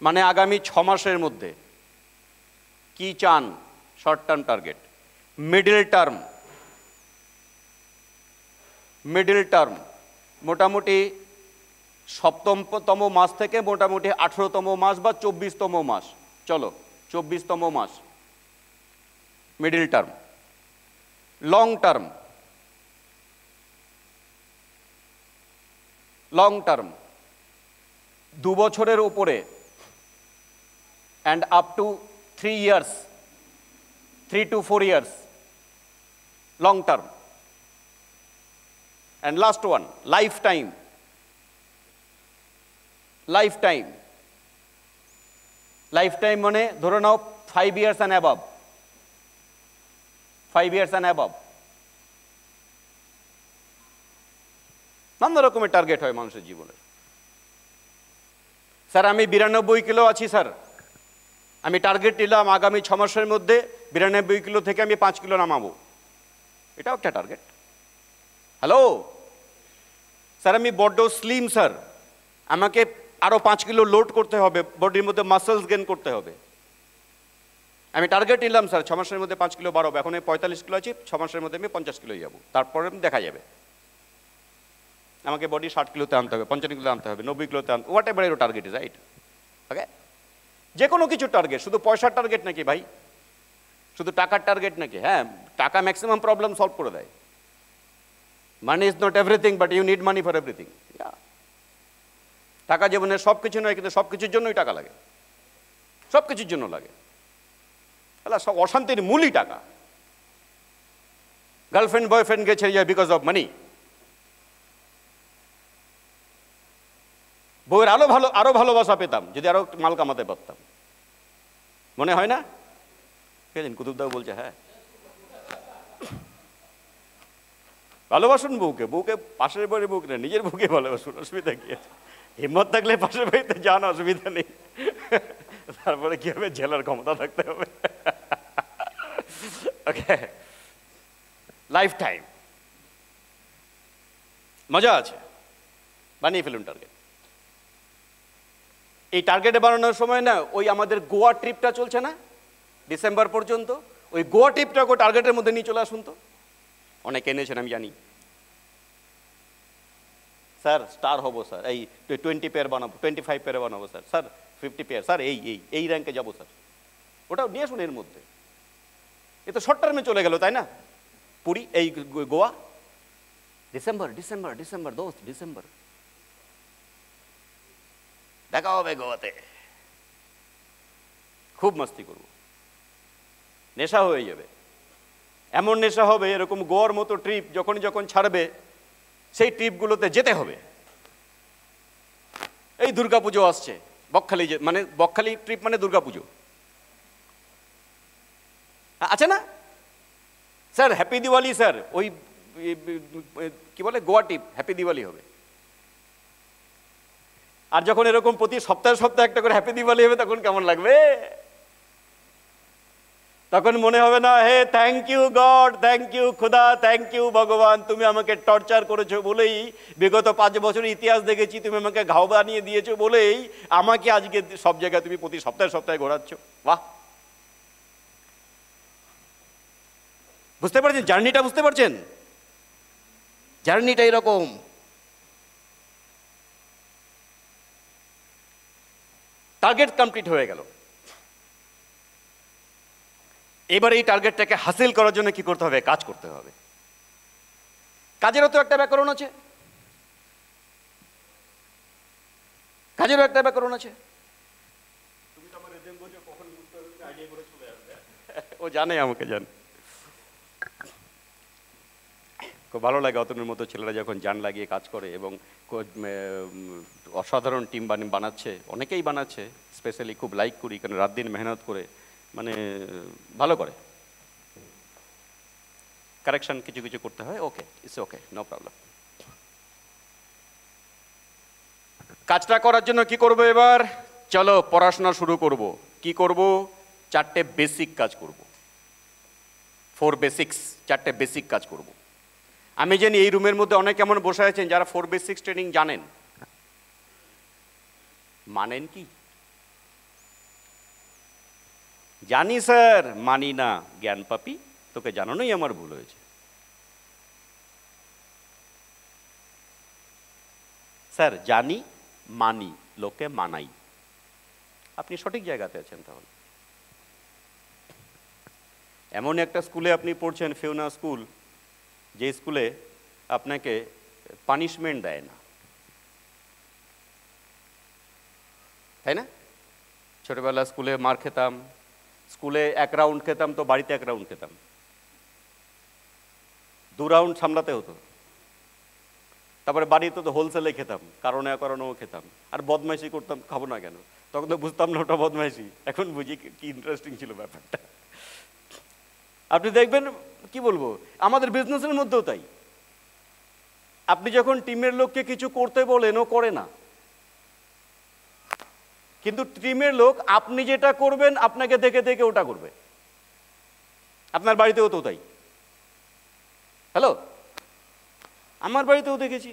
মানে আগামী 6 মাসের মধ্যে কি চান, short term target. Middle term মোটামুটি 7তম মাস থেকে মোটামুটি 18তম মাস বা 24তম মাস, চলো 24তম মাস মিডল টার্ম। লং টার্ম 2 বছরের উপরে and up to 3 years, 3 to 4 years, long term. And last one, lifetime মানে ধরে নাও 5 years and above, 5 years and above। নানা রকমের টার্গেট হয় মানুষের জীবনে। স্যার আমি 92 কিলো আছি স্যার, আমি টার্গেট নিলাম আগামী 6 মাসের মধ্যে 92 কিলো থেকে আমি 5 কিলো নামাবো, এটাও একটা টার্গেট। হ্যালো স্যার আমি বড্ড স্লিম স্যার, আমাকে আরো 5 কিলো লোড করতে হবে, বডির মধ্যে মাসেলস গেইন করতে হবে। আমি টার্গেট নিলাম স্যার 6 মাসের মধ্যে 5 কিলো বাড়াবো, এখন আমি 45 কিলো আছি, 6 মাসের মধ্যে আমি 50 কিলো যাবো, তারপরে দেখা যাবে। আমাকে বডি 60 কিলোতে আনতে হবে, 55 কিলোতে আনতে হবে, 90 কিলোতে আনতে, whatever your target is, right? Okay, যে কোনো কিছু টার্গেট, শুধু পয়সার টার্গেট নাকি ভাই, শুধু টাকার টার্গেট নাকি? হ্যাঁ, টাকা ম্যাক্সিমাম প্রবলেম সলভ করে দেয়। Money is not everything but you need money for everything. টাকা জীবনের সব কিছু নয়, কিন্তু সব কিছুর জন্যই টাকা লাগে, সব কিছুর জন্য লাগে। তাহলে সব অশান্তির মূলই টাকা। গার্লফ্রেন্ড বয়ফ্রেন্ডকে ছেড়ে যায় বিকজ অফ মানি। বউয়ের আরো ভালোবাসা পেতাম যদি আরো মাল কামাতে পারতাম, মনে হয় না? কুতুবদাও বলছে হ্যাঁ, ভালোবাসুন বউকে, পাশের বাড়ির বউকে না, নিজের বউকে ভালোবাসুন, অসুবিধা কি আছে? হিম্মত থাকলে পাশের বাড়িতে যান, অসুবিধা নেই। তারপরে কি হবে, জেলার ক্ষমতা থাকতে হবে। ওকে, লাইফ টাইম মজা আছে, বানিয়ে ফেলুন টার্গেট। এই টার্গেটে বানানোর সময় না, ওই আমাদের গোয়া ট্রিপটা চলছে না ডিসেম্বর পর্যন্ত, ওই গোয়া ট্রিপটাকে টার্গেটের মধ্যে নিয়ে চলে আসুন তো। অনেকে এনেছেন আমি জানি, স্যার স্টার হবো স্যার, এই 20 পেয়ার বানাবো, 25 পেয়ার বানাবো স্যার, স্যার 50 পেয়ার স্যার, এই র্যাঙ্কে যাবো স্যার। ওটাও নিয়ে আসুন এর মধ্যে। এ তো শর্ট টার্মে চলে গেল, তাই না? পুরী, এই গোয়া, ডিসেম্বর দোস্ত, ডিসেম্বর দেখা হবে গোয়াতে, খুব মস্তি করবো, নেশা হয়ে যাবে। এমন নেশা হবে, এরকম গোয়ার মতো ট্রিপ যখন ছাড়বে সেই ট্রিপগুলোতে যেতে হবে। এই দুর্গাপুজো আসছে, বকখালি, মানে বকখালি ট্রিপ মানে দুর্গাপুজো আছে না স্যার? হ্যাপি দিওয়ালি স্যার, ওই কি বলে গোয়া টিপ, হ্যাপি দিওয়ালি হবে। আর যখন এরকম প্রতি সপ্তাহে সপ্তাহে একটা করে হ্যাপি দিওয়ালি হবে তখন কেমন লাগবে? তখন মনে হবে না, হে thank you God, thank you খুদা, থ্যাংক ইউ ভগবান, তুমি আমাকে টর্চার করেছো বলেই, বিগত 5 বছরের ইতিহাস দেখেছি, তুমি আমাকে ঘাও বানিয়ে দিয়েছো বলেই আমাকে আজকে সব জায়গায় তুমি প্রতি সপ্তাহে সপ্তাহে ঘোরাচ্ছ। বাহ, বুঝতে পারছেন জার্নিটা? বুঝতে পারছেন জার্নিটা এরকম। টার্গেট কমপ্লিট হয়ে গেল, এবার এই টার্গেটটাকে হাসিল করার জন্য কি করতে হবে? কাজ করতে হবে। কাজেরও তো একটা ব্যাকরণ আছে, কাজেরও একটা ব্যাকরণ আছে। ও জানে, আমাকে জানে। খুব ভালো লাগে অতনুর মতো ছেলেরা যখন জান লাগিয়ে কাজ করে এবং অসাধারণ টিম বানাচ্ছে, অনেকেই বানাচ্ছে। স্পেশালি খুব লাইক করি, কারণ রাত দিন মেহনত করে মানে ভালো করে। কারেকশন কিছু কিছু করতে হয়, ওকে, ইটস ওকে, নো প্রবলেম। কাজটা করার জন্য কি করব এবার? চলো পড়াশোনা শুরু করব। কি করব? 4টে বেসিক কাজ করব। 4 বেসিক্স, 4টে বেসিক কাজ করব। আমি জানি এই রুমের মধ্যে অনেক এমন বসে আছেন যারা 4 বেসিক্স ট্রেনিং জানেন। মানেন কি? জানি স্যার, মানি না। জ্ঞান পাপি, তোকে জানানোই আমার ভুল হয়েছে। স্যার জানি, মানি, লোকে মানাই। আপনি সঠিক জায়গাতে আছেন। তাহলে এমন একটা স্কুলে আপনি পড়ছেন, ফিওনা স্কুল, যে স্কুলে আপনাকে পানিশমেন্ট দেয় না, তাই না? ছোটবেলা স্কুলে মার খেতাম, স্কুলে 1 রাউন্ড খেতাম তো বাড়িতে 1 রাউন্ড খেতাম, 2 রাউন্ড সামলাতে হতো। তারপরে বাড়িতে তো হোলসেলে খেতাম, কারণে কারণেও খেতাম। আর বদমাইশি করতাম, খাবো না কেন? তখন তো বুঝতাম না ওটা বদমাইশি, এখন বুঝি কি ইন্টারেস্টিং ছিল ব্যাপারটা। আপনি দেখবেন, কি বলবো, আমাদের বিজনেসের মধ্যেও তাই। আপনি যখন টিমের লোককে কিছু করতে বলেন, ও করে না। কিন্তু টিমের লোক আপনি যেটা করবেন আপনাকে দেখে দেখে ওটা করবে। আপনার বাড়িতেও তো তাই। হ্যালো, আমার বাড়িতেও দেখেছি।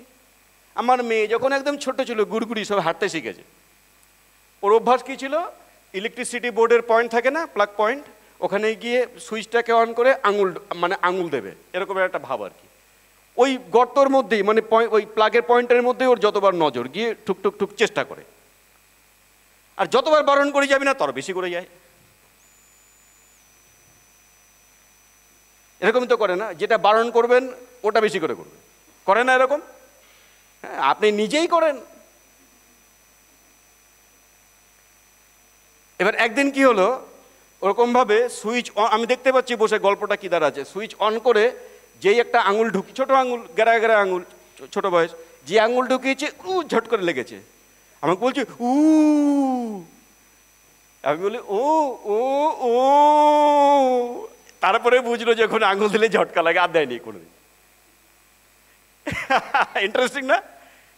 আমার মেয়ে যখন একদম ছোট ছিল, গুড়গুড়ি সব হাঁটতে শিখেছে। ওর অভ্যাস কি ছিল? ইলেকট্রিসিটি বোর্ডের পয়েন্ট থাকে না, প্লাগ পয়েন্ট, ওখানে গিয়ে সুইচটাকে অন করে আঙুল দেবে, এরকম একটা ভাব আর কি। ওই গর্তর মধ্যেই, মানে ওই প্লাগের পয়েন্টের মধ্যেই ওর যতবার নজর গিয়ে ঠুক ঠুক ঠুক চেষ্টা করে। আর যতবার বারণ করে যাবি না, তত বেশি করে যায়। এরকমই তো করে না? যেটা বারণ করবেন ওটা বেশি করে করবে, করে না এরকম? হ্যাঁ, আপনি নিজেই করেন। এবার একদিন কি হলো, ওরকমভাবে সুইচ আমি দেখতে পাচ্ছি বসে, গল্পটা কি দাঁড়াচ্ছে, সুইচ অন করে যেই একটা আঙুল ঢুকি, ছোট আঙুল, গেরা গেরা আঙুল, ছোট বয়স, যে আঙুল ঢুকিয়েছে ঝট করে লেগেছে। আমাকে বলছে উ, আমি বলি ও ও ও, তারপরে বুঝলো যখন আঙুল দিলে ঝটকা লাগে, আর দেয়নি কোনোদিন। ইন্টারেস্টিং না?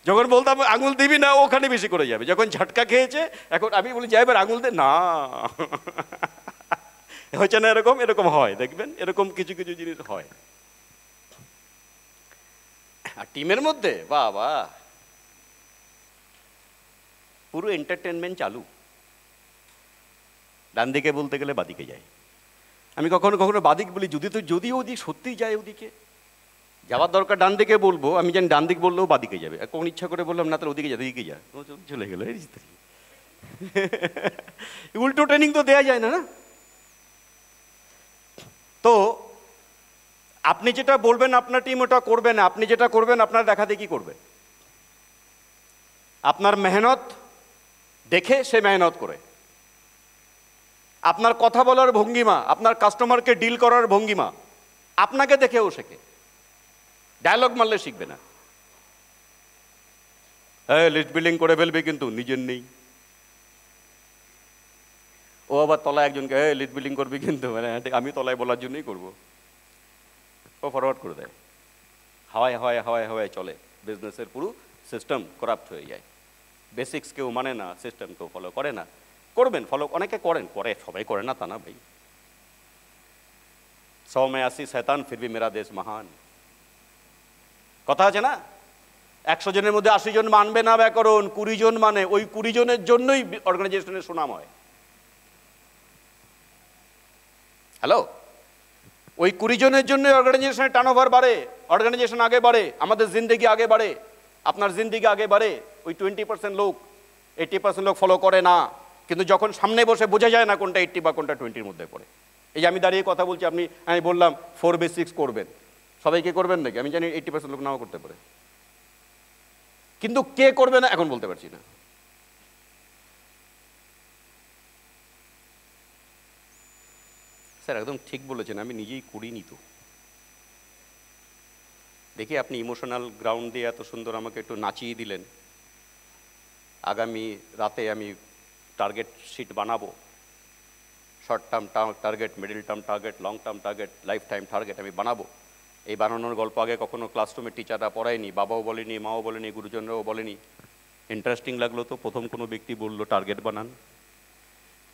যখন বলতাম আঙুল দিবি না, ওখানে বেশি করে যাবে। যখন ঝটকা খেয়েছে, এখন আমি বলি যাই এবার আঙুল দে না। হচ্ছে না এরকম? এরকম হয়, দেখবেন এরকম কিছু কিছু জিনিস হয়। আর টিমের মধ্যে বাবা পুরো এন্টারটেনমেন্ট চালু। ডান দিকে বলতে গেলে বাদিকে যায়। আমি কখনো কখনো বাদিক বলি, যদি ওদিক সত্যিই যায়, ওদিকে যাওয়ার দরকার ডান দিকে বলবো, আমি জানি ডান দিক বললেও বাদিকে যাবে। আর কোন ইচ্ছা করে বললাম না, তাহলে ওদিকে যা, ওদিকে যা, চলে গেল। উল্টো ট্রেনিং তো দেয়া যায় না, না? তো আপনি যেটা বলবেন আপনার টিম ওটা করবে না, আপনি যেটা করবেন আপনার দেখা দেখি করবে। আপনার মেহনত দেখে সে মেহনত করে। আপনার কথা বলার ভঙ্গিমা, আপনার কাস্টমারকে ডিল করার ভঙ্গিমা আপনাকে দেখেও শেখে। ডায়লগ মারলে শিখবে না। হ্যাঁ, লিস্ট বিল্ডিং করে ফেলবে কিন্তু নিজের নেই। ও আবার তলায় একজনকে হ্যাঁ লিস্ট বিল্ডিং করবি কিন্তু, মানে আমি তলায় বলার জন্যই করবো, ও ফরওয়ার্ড করে দেয়। হাওয়ায় হাওয়ায় হাওয়ায় হাওয়ায় চলে, বিজনেসের পুরো সিস্টেম করাপ্ট হয়ে যায়। বেসিক্স কেউ মানে না, সিস্টেম কেউ ফলো করে না। করবেন ফলো, অনেকে করেন, করে সবাই করে না তা না ভাই। 100 में 80 শয়তান ফির ভি মেরা দেশ মহান, কথা আছে না? 100 জনের মধ্যে 80 জন মানবে না ব্যাকরণ, 20 জন মানে, ওই 20 জনের জন্যই অর্গানাইজেশনের সুনাম হয়। হ্যালো, ওই 20 জনের জন্যই অর্গানাইজেশনের টার্নওভার বাড়ে, অর্গানাইজেশন আগে বাড়ে, আমাদের জিন্দেগি আগে বাড়ে, আপনার জিন্দেগি আগে বাড়ে। ওই 20% লোক, 80% লোক ফলো করে না, কিন্তু যখন সামনে বসে বোঝা যায় না কোনটা 80 বা কোনটা 20-র মধ্যে পড়ে। এই যে আমি দাঁড়িয়ে কথা বলছি, আমি বললাম 4 বেসিক্স করবেন, সবাইকে করবেন নাকি? আমি জানি 80% লোক নাও করতে পারে, কিন্তু কে করবে না এখন বলতে পারছি না। স্যার একদম ঠিক বলেছেন, আমি নিজেই করিনি তো। দেখি আপনি ইমোশনাল গ্রাউন্ড দিয়ে এত সুন্দর আমাকে একটু নাচিয়ে দিলেন। আগামী রাতে আমি টার্গেট শিট বানাবো, short term target, middle term target, long term target, life time target আমি বানাবো। এই বানানোর গল্প আগে কখনো ক্লাসরুমের টিচাররা পড়ায়নি, বাবাও বলেনি, মাও বলেনি, গুরুজনরাও বলেনি। ইন্টারেস্টিং লাগলো তো, প্রথম কোনো ব্যক্তি বললো টার্গেট বানান।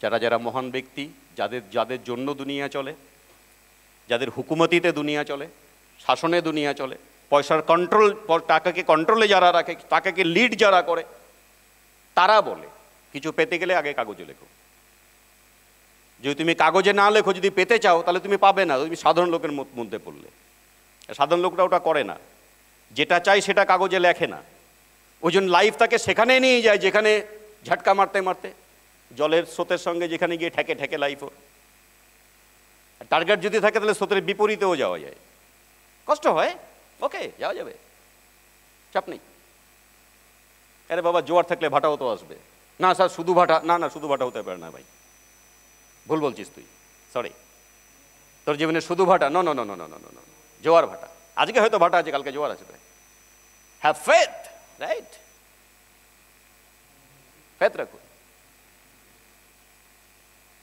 যারা যারা মহান ব্যক্তি, যাদের জন্য দুনিয়া চলে, যাদের হুকুমতিতে দুনিয়া চলে, শাসনে দুনিয়া চলে, পয়সার কন্ট্রোল, টাকাকে কন্ট্রোলে যারা রাখে, টাকাকে লিড যারা করে, তারা বলে কিছু পেতে গেলে আগে কাগজে লেখো। যদি তুমি কাগজে না লেখো, যদি পেতে চাও, তাহলে তুমি পাবে না, তুমি সাধারণ লোকের মধ্যে পড়লে। সাধারণ লোকরা ওটা করে না, যেটা চাই সেটা কাগজে লেখে না। ওই জন্য লাইফ তাকে সেখানে নিয়ে যায় যেখানে ঝটকা মারতে মারতে, জলের স্রোতের সঙ্গে যেখানে গিয়ে ঠেকে ঠেকে লাইফ ওর। টার্গেট যদি থাকে তাহলে স্রোতের বিপরীতেও যাওয়া যায়। কষ্ট হয়, ওকে, যাওয়া যাবে, চাপ নেই। আরে বাবা, জোয়ার থাকলে ভাটাও তো আসবে। না স্যার শুধু ভাটা, না না শুধু ভাটা হতে পারে না ভাই, ভুল বলছিস তুই, সরি। তোর জীবনে শুধু ভাটা, no no no no no no no, জোয়ার ভাটা। আজকে হয়তো ভাটা আছে, কালকে জোয়ার আসবে। Have faith, right? ফেথ রাখুন।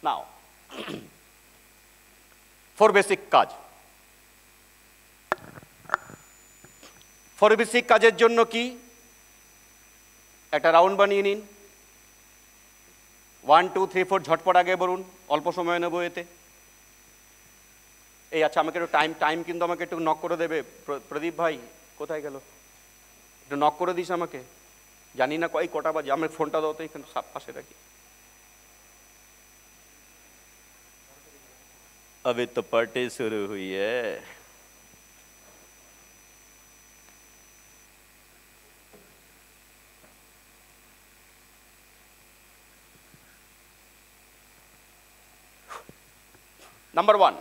নাও 4 বেসিক কাজ। 4 বেসিক কাজের জন্য কি একটা রাউন্ড বানিয়ে নিন। 1 2 3 4 ঝটপট আগে বলুন, অল্প সময় নেবো এতে। এই আচ্ছা, আমাকে একটু টাইম কিন্তু আমাকে একটু নক করে দেবে প্রদীপ ভাই, কোথায় গেল? একটু নক করে দিস আমাকে, জানি না কটা বাজে। আমার ফোনটা দাও তো, এখানে পাশে রাখি। अभी तो पार्टी शुरू हुई है। নাম্বার 1,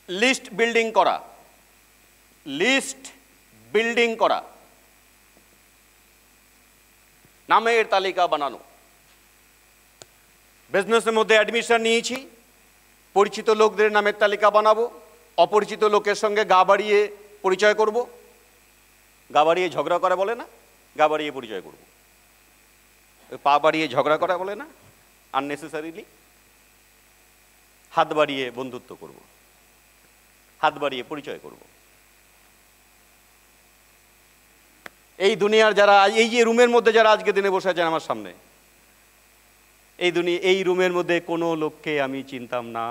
লিস্ট বিল্ডিং করা। লিস্ট বিল্ডিং করা, নামের তালিকা বানানো। বিজনেসের মধ্যে অ্যাডমিশন নিয়েছি, পরিচিত লোকদের নামের তালিকা বানাবো, অপরিচিত লোকের সঙ্গে গা বাড়িয়ে পরিচয় করব। গা বাড়িয়ে ঝগড়া করা বলে না, গা বাড়িয়ে পরিচয় করব। পা বাড়িয়ে ঝগড়া করা বলে না, আননেসেসারিলি। হাত বাড়িয়ে বন্ধুত্ব করব, হাত বাড়িয়ে পরিচয় করব। এই দুনিয়ার যারা, এই যে রুমের মধ্যে যারা আজকে দিনে বসে আছেন আমার সামনে, এই রুমের মধ্যে কোনো লোককে আমি চিনতাম না।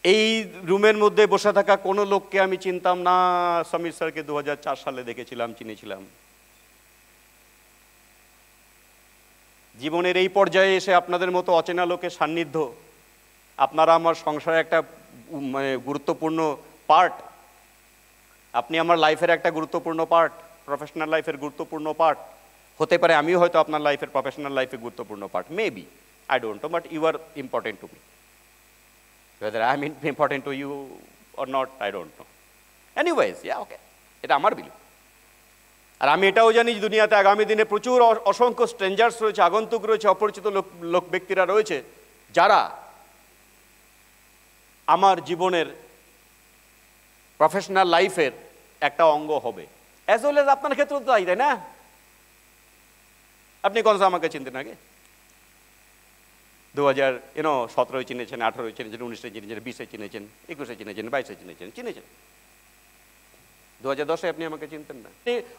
এই রুমের মধ্যে বসে থাকা কোনো লোককে আমি চিনতাম না। সমীর স্যারকে 2004 সালে দেখেছিলাম, চিনেছিলাম। জীবনের এই পর্যায়ে এসে আপনাদের মতো অচেনা লোকের সান্নিধ্য, আপনারা আমার সংসারের একটা মানে গুরুত্বপূর্ণ পার্ট। আপনি আমার লাইফের একটা গুরুত্বপূর্ণ পার্ট, প্রফেশনাল লাইফের গুরুত্বপূর্ণ পার্ট। হতে পারে আমিও হয়তো আপনার লাইফের, প্রফেশনাল লাইফের গুরুত্বপূর্ণ part, maybe, I don't know, but you are important to me. whether I am important to you or not, I don't know. Anyways, yeah, okay, এটা আমার বিলিভ। আর আমি এটাও জানি যে দুনিয়াতে আগামী দিনে প্রচুর অসংখ্য স্ট্রেঞ্জার্স রয়েছে, আগন্তুক রয়েছে, অপরিচিত লোক ব্যক্তিরা রয়েছে, যারা আমার জীবনের প্রফেশনাল লাইফের একটা অঙ্গ হবে। অ্যাজ ওয়েল এজ আপনার ক্ষেত্রে তো তাই, তাই না? আপনি কোন আমাকে চিনতেন আগে? 2017 চিনেছেন, 18 চিনেছেন, 19 চিনেছেন, 20 চিনেছেন, 21 চিনেছেন, 22 চিনেছেন। 2010 আপনি আমাকে চিনতেন না।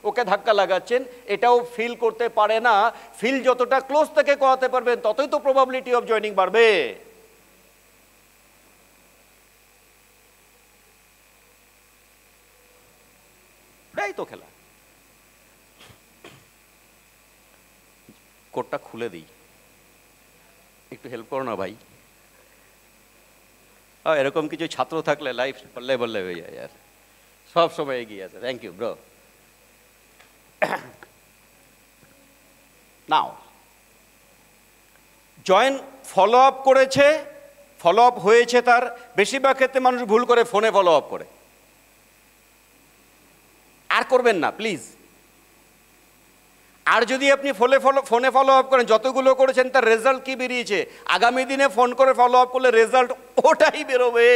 ওকে ধাক্কা লাগাচ্ছেন, এটাও ফিল করতে পারে না। ফিল যতটা ক্লোজ থেকে করাতে পারবেন ততই তো প্রবাবিলিটি অফ জয়েনিং বাড়বে। এটাই তো খেলা। কোটটা খুলে দিই, একটু হেল্প করো না ভাই। এরকম কিছু ছাত্র থাকলে লাইফ বললে বললে হয়ে যায় আর সব সময় এগিয়ে আছে। Thank you bro. Now join follow up করেছে, ফলো আপ হয়েছে, তার বেশিরভাগ ক্ষেত্রে মানুষ ভুল করে ফোনে ফলো আপ করে। আর করবেন না প্লিজ। আর যদি আপনি ফোনে ফলো আপ করেন, যতগুলো করেছেন তার রেজাল্ট কি বেরিয়েছে, আগামী দিনে ফোন করে ফলো আপ করলে রেজাল্ট ওটাই বেরোবে।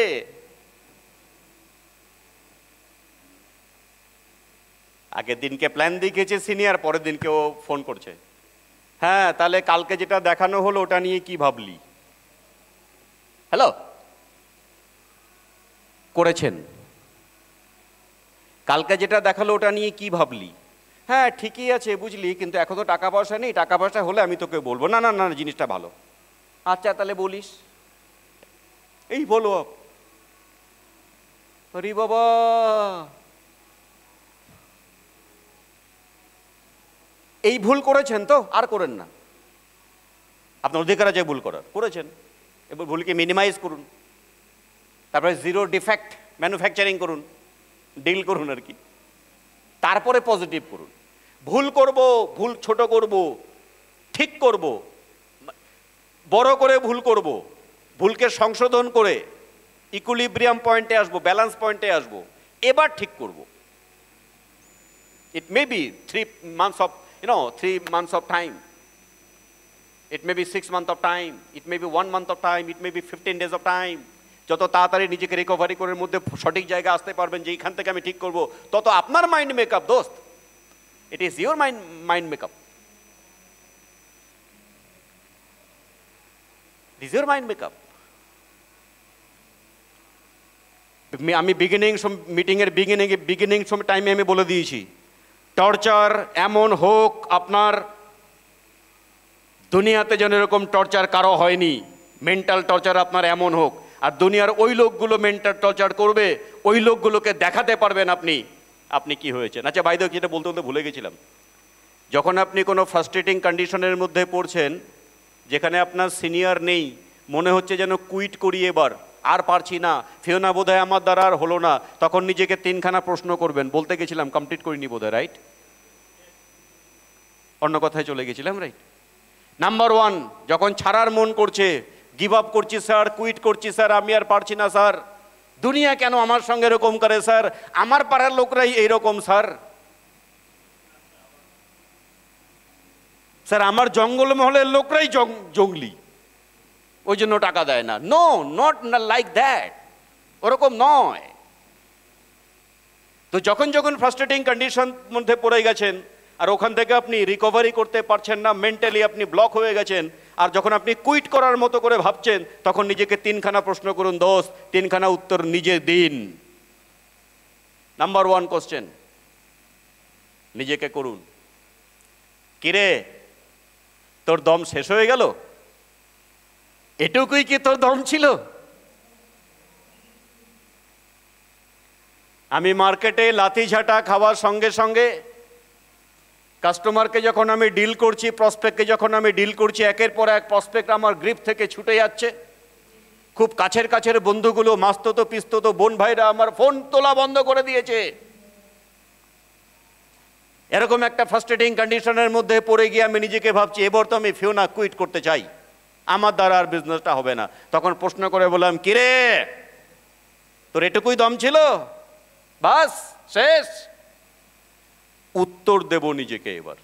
আগের দিনকে প্ল্যান দেখিয়েছে সিনিয়র, পরের দিনকে ও ফোন করছে, হ্যাঁ তাহলে কালকে যেটা দেখানো হলো ওটা নিয়ে কি ভাবলি। হ্যালো, করেছেন, কালকে যেটা দেখালো ওটা নিয়ে কি ভাবলি। হ্যাঁ ঠিকই আছে বুঝলি, কিন্তু এখন তো টাকা পয়সা নেই, টাকা পয়সা হলে আমি তোকে বলবো। না না না, জিনিসটা ভালো। আচ্ছা তাহলে বলিস, এই বলো। আরে বাবা, এই ভুল করেছেন তো আর করেন না। আপনার অধিকার আছে ভুল করার, করেছেন, এবার ভুলকে মিনিমাইজ করুন, তারপরে জিরো ডিফেক্ট ম্যানুফ্যাকচারিং করুন, ডিল করুন আর কি, তারপরে পজিটিভ করুন। ভুল করব, ভুল ছোট করব, ঠিক করব, বড় করে ভুল করব, ভুলকে সংশোধন করে ইকুইলিব্রিয়াম পয়েন্টে আসবো, ব্যালেন্স পয়েন্টে আসবো, এবার ঠিক করব। ইট may be 3 months of time, it may be 6 months of time, it may be 1 month of time, it may be 15 days of time. যত তাড়াতাড়ি নিজেকে রিকভারি করার মধ্যে সঠিক জায়গায় আসতে পারবেন যে এইখান থেকে আমি ঠিক করব, তত আপনার মাইন্ড মেকআপ দোস্ত, it is your mind makeup, it is your mind makeup. আমি মিটিংয়ের বিগিনিং টাইমে আমি বলে দিয়েছি, টর্চার এমন হোক আপনার দুনিয়াতে যেন এরকম টর্চার কারো হয়নি, মেন্টাল টর্চার আপনার এমন হোক, আর দুনিয়ার ওই লোকগুলো মেন্টাল টর্চার করবে, ওই লোকগুলোকে দেখাতে পারবেন আপনি কি হয়েছেন। আচ্ছা বাই দ্য ওয়ে, যেটা বলতে বলতে ভুলে গেছিলাম, যখন আপনি কোনো ফ্রাস্ট্রেটিং কন্ডিশনের মধ্যে পড়ছেন, যেখানে আপনার সিনিয়র নেই, মনে হচ্ছে যেন কুইট করি, এবার আর পারছি না, ফিওনা বোধহয় আমার দ্বারা আর হলো না, তখন নিজেকে 3খানা প্রশ্ন করবেন। বলতে গেছিলাম কমপ্লিট করিনি বোধহয়, রাইট? অন্য কথায় চলে গেছিলাম, রাইট? নাম্বার 1, যখন ছাড়ার মন করছে, গিভ আপ করছি স্যার, কুইট করছি স্যার, আমি আর পারছি না স্যার, দুনিয়া কেন আমার সঙ্গে এরকম করে স্যার, আমার পাড়ার লোকরাই এইরকম স্যার, স্যার আমার জঙ্গল মহলের লোকরাই জঙ্গলি, ওই জন্য টাকা দেয় না। নো, নট লাইক দ্যাট, ওরকম নয়। তো যখন ফ্রাস্ট্রেটিং কন্ডিশন মধ্যে পড়ে গেছেন আর ওখান থেকে আপনি রিকভারি করতে পারছেন না, মেন্টালি আপনি ব্লক হয়ে গেছেন, আর যখন আপনি কুইট করার মতো করে ভাবছেন, তখন নিজেকে 3খানা প্রশ্ন করুন দোস্ত, 3খানা উত্তর নিজে দিন। নাম্বার 1 কোশ্চেন নিজেকে করুন, কিরে তোর দম শেষ হয়ে গেল? এটুকুই কি তোর দম ছিল? আমি মার্কেটে লাথি ঝাঁটা খাওয়ার সঙ্গে সঙ্গে কাস্টমারকে যখন আমি ডিল করছি, প্রসপেক্টকে যখন আমি ডিল করছি, একের পর এক প্রসপেক্ট আমার গ্রিপ থেকে ছুটে যাচ্ছে। খুব কাছের বন্ধুগুলো, মাস্ততো পিস্ততো বোন ভাইরা আমার ফোন তোলা বন্ধ করে দিয়েছে। এরকম একটা ফ্রাস্ট্রেটিং কন্ডিশনের মধ্যে পড়ে গিয়ে আমি নিজেকে ভাবছি, এবার তো আমি ফিওনা কুইট করতে চাই, আমার দ্বারা আর বিজনেসটা হবে না। তখন প্রশ্ন করে বললাম, কিরে তোর এটুকুই দম ছিল? বাস শেষ? উত্তর দেব নিজেকে, এবার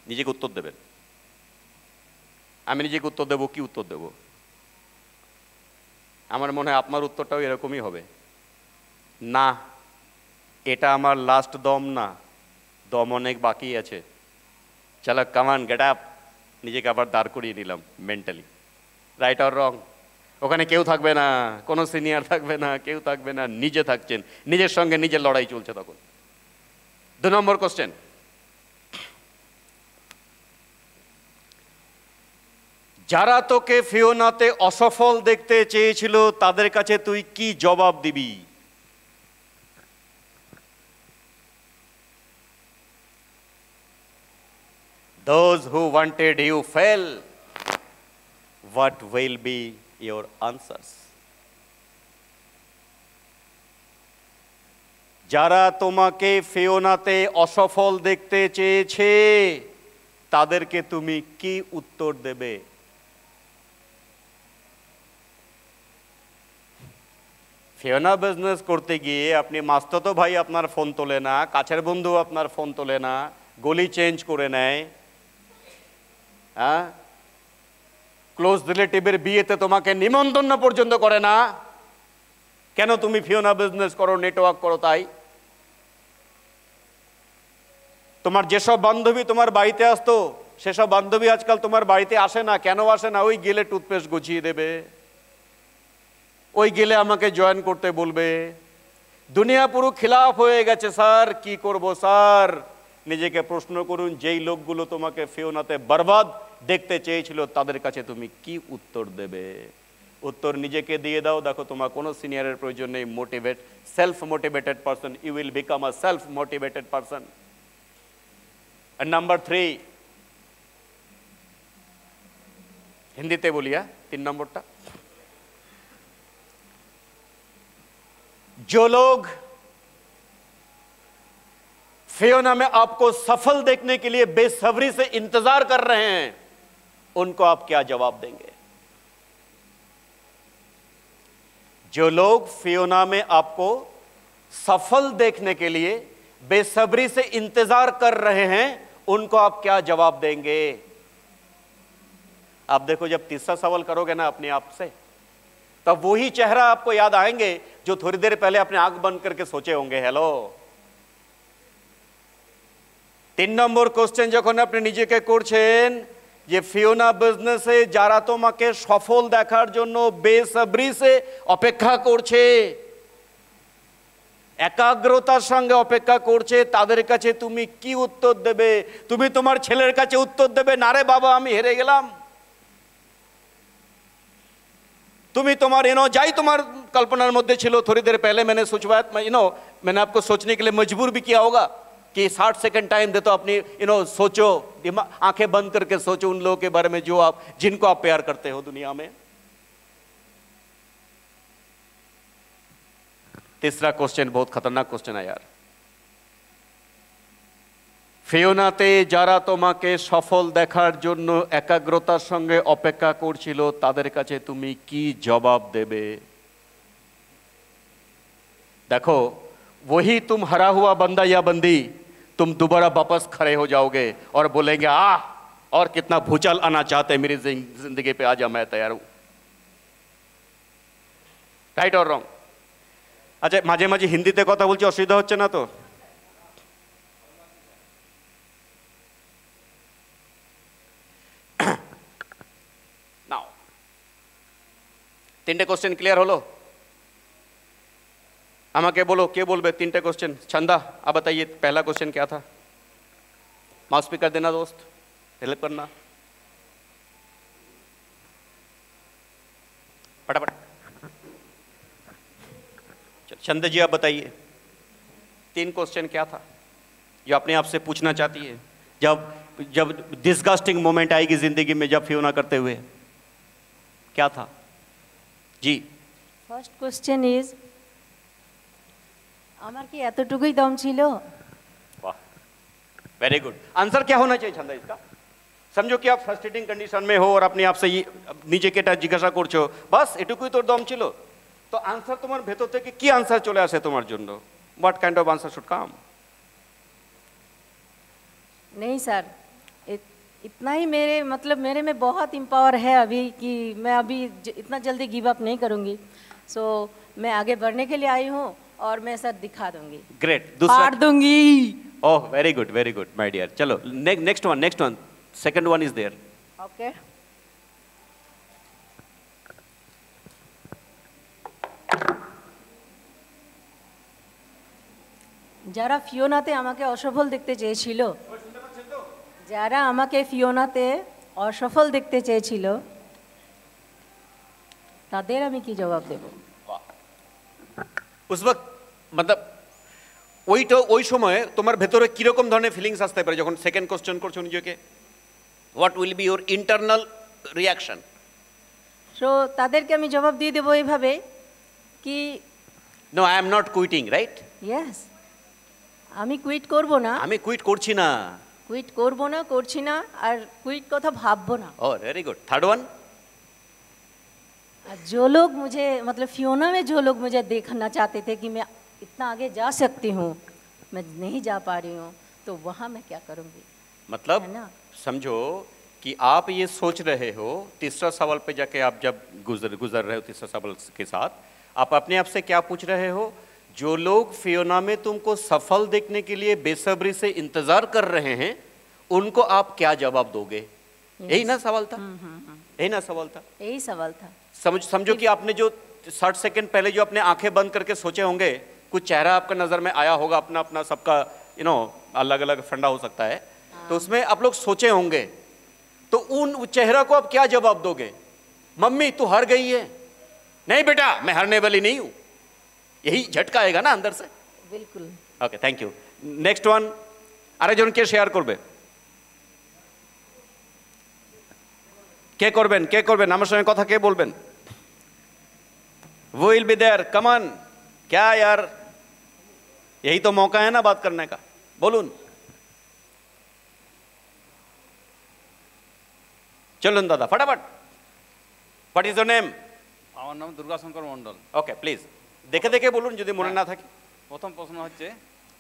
নিজেকে উত্তর দেবেন। আমি নিজেকে উত্তর দেব, কি উত্তর দেব? আমার মনে হয় আপনার উত্তরটাও এরকমই হবে, না এটা আমার লাস্ট দম না, দম অনেক বাকি আছে, চলো কামান গেট আপ, নিজেকে আবার দাঁড় করিয়ে নিলাম মেন্টালি, রাইট অর রং? ওখানে কেউ থাকবে না, কোনো সিনিয়র থাকবে না, কেউ থাকবে না, নিজে থাকছেন, নিজের সঙ্গে নিজের লড়াই চলছে তখন। 2 নম্বর কোশ্চেন, যারা তোকে ফিওনাতে অসফল দেখতে চেয়েছিল তাদের কাছে তুই কি জবাব দিবি? Those who wanted you fail, what will be your answers? যারা তোমাকে ফিওনাতে অসফল দেখতে চেয়েছে তাদেরকে তুমি কি উত্তর দেবে? ফিওনা বিজনেস করতে গিয়ে আপনি মাস্তুতো ভাই আপনার ফোন তোলে না, কাছের বন্ধু আপনার ফোন তোলে না, গলি চেঞ্জ করে নেয়, হ্যাঁ, ক্লোজ রিলেটিভের বিয়েতে তোমাকে নিমন্ত্রণ পর্যন্ত করে না। কেন? তুমি ফিওনা বিজনেস করো, নেটওয়ার্ক করো তাই। তোমার যেসব বান্ধবী তোমার বাড়িতে আসতো সেসব বান্ধবী আজকাল তোমার বাড়িতে আসে না। কেন আসে না? ওই গেলে টুথপেস্ট গুছিয়ে দেবে, ওই গেলে আমাকে জয়েন করতে বলবে। দুনিয়া পুরো খিলাফ হয়ে গেছে স্যার, কি করব স্যার? নিজেকে প্রশ্ন করুন, যেই লোকগুলো তোমাকে ফিওনাতে বরবাদ দেখতে চেয়েছিল তাদের কাছে তুমি কি উত্তর দেবে? উত্তর নিজেকে দিয়ে দাও। দেখো, তোমার কোনো সিনিয়রের প্রয়োজন নেই। Motivate, self motivated person, you will become a self motivated person. আর নাম্বার 3, হিন্দিতে বলিয়া 3 নম্বরটা, जो लोग फियोना में आपको सफल देखने के लिए बेसब्री से इंतजार कर रहे हैं उनको आप क्या जवाब देंगे? जो लोग फियोना में आपको सफल देखने के लिए बेसब्री से इंतजार कर रहे हैं उनको आप क्या जवाब देंगे? आप देखो, जब तीसरा सवाल करोगे ना अपने आप से, तब वही चेहरा आपको याद आएंगे जो थोड़ी देर पहले अपने आंख बंद करके सोचे होंगे। हेलो, 3 নম্বর কোশ্চেন যখন আপনি নিজেকে করছেন যে ফিওনা বিজনেসে যারা তোমাকে সফল দেখার জন্য বেসব্রি সে অপেক্ষা করছে, একাগ্রতার সঙ্গে অপেক্ষা করছে, তাদের কাছে তুমি কি উত্তর দেবে? তুমি তোমার ছেলের কাছে উত্তর দেবে, না রে বাবা আমি হেরে গেলাম? তুমি তোমার যাই তোমার कल्पना मध्य छिलो, थोड़ी देर पहले मैंने सोचवाया, मैंने आपको सोचने के लिए मजबूर भी किया होगा कि 60 सेकंड टाइम दे तो अपनी सोचो, आंखें बंद करके सोचो उन लोगों के बारे में जो जिनको आप प्यार करते हो दुनिया में। तीसरा क्वेश्चन बहुत खतरनाक क्वेश्चन है यार। ফিওনাতে যারা তোমাকে সফল দেখার জন্য একাগ্রতার সঙ্গে অপেক্ষা করছিল তাদের কাছে তুমি কি জবাব দেবে? देखो, वही तुम हरा हुआ बंदा या बंदी, तुम दोबारा वापस खड़े हो जाओगे और बोलेंगे और कितना भूचाल आना चाहते मेरी जिंदगी पे, आ जा, मैं तैयार हूं। राइट और रॉन्ग? अच्छा, মাঝে মাঝে হিন্দিতে কথা বলছি, অসুবিধা হচ্ছে না তো? নাও, 3টে কোশ্চেন ক্লিয়ার হলো? আমাকে बोलो, के बोलबे 3টে क्वेश्चन? छंदा, आप बताइए पहला क्वेश्चन क्या था? माउस स्पीकर देना दोस्त, हेल्प करना फटाफट। छंदा जी आप बताइए 3 क्वेश्चन क्या था जो अपने आप से पूछना चाहती है जब डिस्गस्टिंग मोमेंट आएगी जिंदगी में, जब फियोना करते हुए? क्या था जी? फर्स्ट क्वेश्चन इज, আমার কি এতটুকুই দম ছিল? वाह, वेरी गुड। आंसर क्या होना चाहिए छंदा इसका? समझो कि आप फ्रस्ट्रेटिंग कंडीशन में हो और अपने आप से नीचे केटा जिज्ञासा করছো, বাস এটুকুই তোর দম ছিল? তো आंसर তোমার ভেতর থেকে কি आंसर চলে আসে তোমার জন্য? What kind of answer should come? नहीं सर, इतना ही मेरे में बहुत इम्पावर है अभी कि मैं अभी इतना जल्दी गिव अप नहीं करूँगी। सो मैं आगे बढ़ने के लिए आई हूँ और मैं सर दिखा दूंगी। ग्रेट, दूसरा पार दूंगी। Oh very good my dear. चलो next one, second one is there. Okay, যারা ফিওনাতে আমাকে অসফল দেখতে চেয়েছিল, যারা আমাকে ফিওনাতে অসফল দেখতে চেয়েছিল, তাদের আমি কি জবাব দেব? उस वक्त मतलब ওই সময়ে তোমার ভেতরে কিরকম ধরনের ফিলিংস আসতে পারে যখন সেকেন্ড কোশ্চেন করছো নিজেকে? What will be your internal reaction? So তাদেরকে আমি জবাব দিয়ে দেবো এইভাবে কি, no I am not quitting, right? Yes, আমি কুইট করব না, আমি কুইট করছি না, কুইট করব না, করছি না, আর কুইট কথা ভাববো না। ও वेरी गुड। थर्ड वन, जो लोग मुझे मतलब फियोना में जो लोग मुझे देखना चाहते थे कि मैं इतना आगे जा सकती हूँ, मैं नहीं जा पा रही हूँ, तो वहाँ मैं क्या करूँगी? मतलब है ना? समझो कि आप ये सोच रहे हो, तीसरा सवाल पे जाके आप जब गुजर रहे हो तीसरा सवाल के साथ, आप अपने आप से क्या पूछ रहे हो? जो लोग फियोना में तुमको सफल देखने के लिए बेसब्री से इंतजार कर रहे हैं, उनको आप क्या जवाब दोगे? यही ना सवाल था, यही ना सवाल था, यही सवाल था। समझो कि आपने जो 60 सेकंड पहले जो अपने आंखें बंद करके सोचे होंगे, कुछ चेहरा आपका नजर में आया होगा, अपना अपना सबका अलग अलग फंडा हो सकता है, तो उसमें आप लोग सोचे होंगे, तो उन चेहरा को आप क्या जवाब दोगे? मम्मी तू हार गई है? नहीं बेटा मैं हारने वाली नहीं हूं। यही झटका आएगा ना अंदर से। बिल्कुल। Okay, thank you. Next one, আরেকজন কে শেয়ার করবে? কে করবেন আমার সঙ্গে কথা কে বলবেন? वो will be there, come on. क्या यार, यही तो मौका है ना बात करने का, बोलून। চলুন দাদা फटाफट। What is your name? আমার নাম দুর্গাশঙ্কর মণ্ডল। ওকে প্লিজ, দেখে দেখে বলুন যদি মনে না থাকে। প্রথম প্রশ্ন হচ্ছে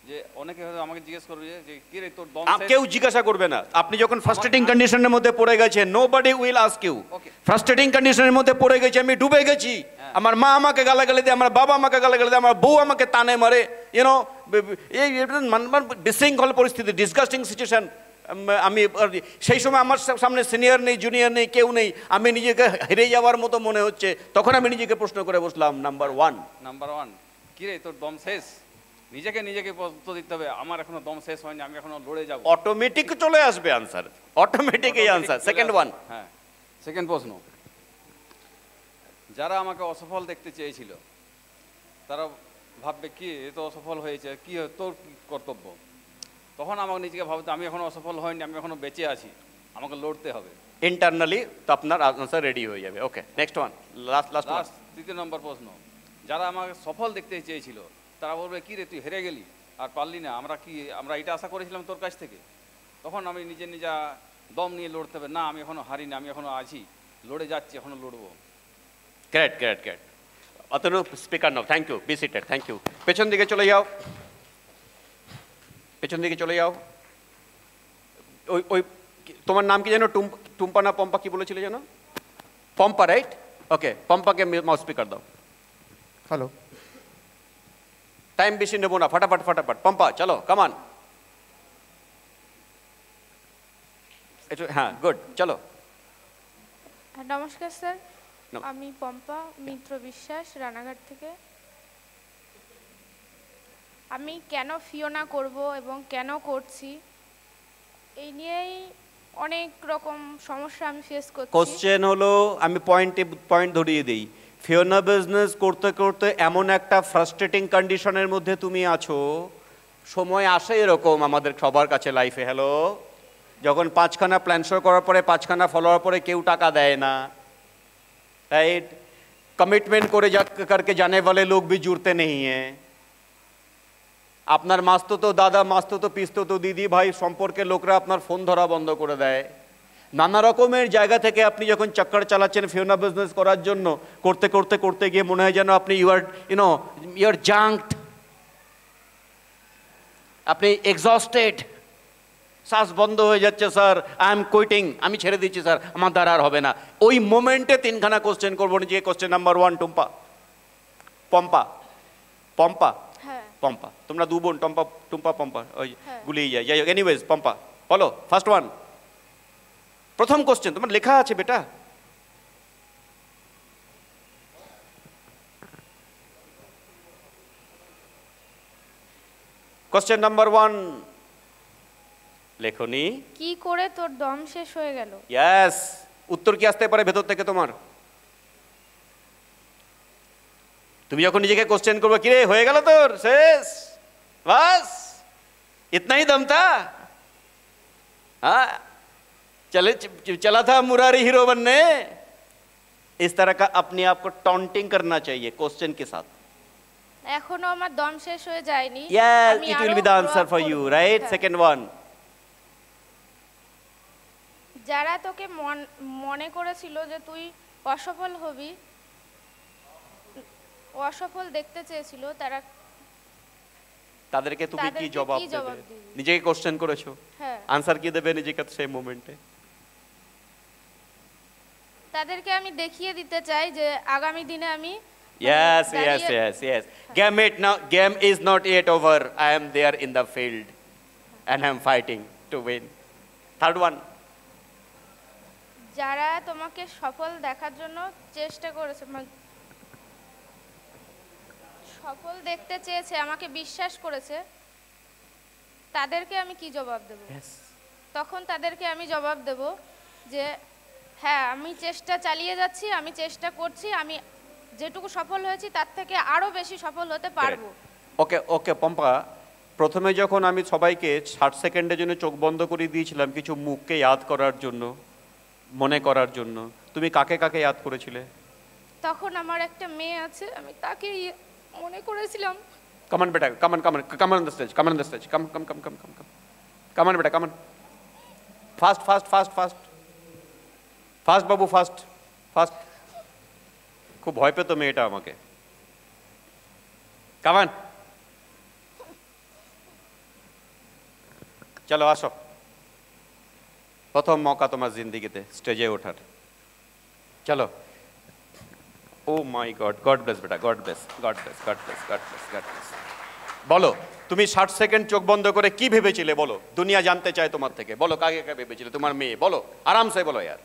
যে অনেকে হয়তো আমাকে জিজ্ঞেস করবে যে কি রে তোর দম কেউ জিজ্ঞাসা করবে না, আপনি যখন ফ্রাস্ট্রেটিং কন্ডিশনের মধ্যে পড়ে গেছেন, nobody will ask you. Frustrating কন্ডিশনের মধ্যে পড়ে গেছি, আমি ডুবে গেছি, আমার মা আমাকে গালাগালি দেয়, আমার বাবা আমাকে গালাগালি দেয়, আমার বউ আমাকে টানে মারে, এই বিশৃঙ্খল পরিস্থিতি, ডিসগাস্টিং সিচুয়েশন। আমি সেই সময় আমার সামনে সিনিয়র নেই, জুনিয়র নেই, কেউ নেই, আমি নিজেকে হেরে যাওয়ার মতো মনে হচ্ছে, তখন আমি নিজেকে প্রশ্ন করে বসলাম, নাম্বার ওয়ান কি রে তোর দম শেষ? নিজেকে উত্তর দিতে হবে, আমার এখনো দম শেষ হয়নি, আমি এখনো লড়ে যাব। অটোমেটিক চলে আসবে আনসার, অটোমেটিক এই আনসার। সেকেন্ড ওয়ান, হ্যাঁ, সেকেন্ড প্রশ্ন, যারা আমাকে অসফল দেখতে চেয়েছিল তারা ভাববে কি এ তো অসফল হয়েছে, কি তোর কি কর্তব্য? তখন আমাকে নিজেকে ভাবতে আমি এখনো অসফল হয়নি, আমি এখনো বেঁচে আছি, আমাকে লড়তে হবে ইন্টারনালি, তো আপনার আনসার রেডি হয়ে যাবে। ওকে, নেক্সট ওয়ান, লাস্ট তৃতীয় নম্বর প্রশ্ন, যারা আমাকে সফল দেখতে চেয়েছিল তারা বলবে কি রে তুই হেরে গেলি আর পারলি না, আমরা এটা আশা করেছিলাম তোর কাছ থেকে। তখন আমি নিজা দম নিয়ে লড়তে হবে, না আমি এখনো হারিনি, আমি এখনো আছি, লড়ে যাচ্ছি, এখনো লড়বো। Great. Atanu speaker now, thank you, be seated, thank you. পেছন দিকে চলে যাও, ওই তোমার নাম কি জানো? টুম্পা না পম্পা, কি বলেছিলে জানো? পম্পা, রাইট? ওকে, পম্পাকে মাউস স্পিকার দাও। হ্যালো, টাইম বেশি নেবো না, ফটাফট পম্পা চলো, কামান। হ্যাঁ, গুড, চলো। নমস্কার স্যার, আমি পম্পা মিত্র বিশ্বাস, রানাঘাট থেকে। আমি কেন ফিওনা করব এবং কেন করছি এই নিয়েই অনেক রকম সমস্যা আমি ফেস করছি। কোশ্চেন হলো, আমি পয়েন্ট ধরিয়ে দিই, ফিওনা বিজনেস করতে করতে এমন একটা ফ্রাস্ট্রেটিং কন্ডিশনের মধ্যে তুমি আছো, সময় আসে এরকম আমাদের সবার কাছে লাইফে, হ্যালো, যখন 5খানা প্ল্যান শো করার পরে 5খানা ফলোয়ার পরে কেউ টাকা দেয় না, राइट? कमिटमेंट করে करके जाने वाले लोग भी जुड़ते नहीं हैं। আপনার মাস্তো তো দাদা, মাস্তো তো পিস্তো তো দিদি ভাই সম্পর্কের লোকরা আপনার ফোন ধরা বন্ধ করে দেয়। নানা রকমের জায়গা থেকে আপনি যখন চক্কর চালাচ্ছেন ফিওনা বিজনেস করার জন্য, করতে গিয়ে মনে হয় যেন আপনি ইউ আর জাঙ্কড, আপনি এক্সস্টেড, শ্বাস বন্ধ হয়ে যাচ্ছে, স্যার আই এম কুইটিং, আমি ছেড়ে দিচ্ছি স্যার, আমার দ্বারা আর হবে না। ওই মোমেন্টে 3খানা কোশ্চেন করবো নিজে। কোশ্চেন নাম্বার 1, পম্পা, পম্পা, তোমরা দু বোন, টুম্পা পম্পা, ওই গুলিয়ে যায়, যাই হোক, এনিওয়েজ পম্পা বলো, ফার্স্ট ওয়ান। প্রথম কোশ্চেন তোমার লেখা আছে বেটা। কোশ্চেন নাম্বার 1 লেখনি, কি করে তোর দম শেষ হয়ে গেল? ইয়েস, উত্তর কি আসতে পারে ভেতর থেকে তোমার? তুমি যখন নিজেকে কোশ্চেন করবে, কিরে হয়ে গেল তোর শেষ, বাস इतना ही दम था, हाँ चला था मुरारी हीरो बनने। इस तरह का अपने आप को टॉन्टिंग करना चाहिए क्वेश्चन के साथ। এখনো আমার দম শেষ হয়ে যায়নি। Yes, আমি it আরো will be the grow answer up for করব। you, right? হ্যাঁ। Second one. যারা তোকে মনে করেছিল যে তুই অসফল হবি, অসফল দেখতে চেয়েছিল, তাদেরকে তুমি কি তাদেরকে জবাব কি দেবে? জবাব দিবি? নিজেকে কোশ্চেন করেছো, হ্যাঁ, আনসার কি দেবে নিজেকে সেই মোমেন্টে? তাদেরকে আমি দেখিয়ে দিতে চাই যে আগামী দিনে আমি Yes, দাঁড়িয়ে- yes, yes, yes. Game is not yet over. I am there in the field and I am fighting to win. Third one. যারা তোমাকে সফল দেখার জন্য চেষ্টা করেছে, সফল দেখতে চেয়েছে, আমাকে বিশ্বাস করেছে, তাদেরকে আমি কি জবাব দেব? তখন তাদেরকে আমি জবাব দেব যে হ্যাঁ, আমি চেষ্টা চালিয়ে যাচ্ছি, আমি চেষ্টা করছি, আমি যেটুকু সফল হয়েছি তার থেকে আরো বেশি সফল হতে পারবো। ওকে ওকে পম্পা, প্রথমে যখন আমি সবাইকে 60 সেকেন্ডের জন্য চোখ বন্ধ করে দিয়েছিলাম কিছু মুখকে ইয়াদ করার জন্য, মনে করার জন্য, তুমি কাকে কাকে ইয়াদ করেছিলে? তখন আমার একটা মেয়ে আছে, আমি তাকে মনে করেছিলাম। Come on beta, come on the stage, come on beta, come on. Fast Babu, fast. খুব ভয় পেত মেয়েটা আমাকে। Come on. চলো আসো, প্রথম মৌকা তোমার জিন্দেগিতে স্টেজে ওঠার। চলো। ও মাই গড, গড ব্লেস বেটা, গড ব্লেস। বলো, তুমি 60 সেকেন্ড চোখ বন্ধ করে কি ভেবেছিলে বলো? দুনিয়া জানতে চায় তোমার থেকে। বলো কাকে কাকে ভেবেছিলে? তোমার মেয়ে, বলো আরামসে বলো यार।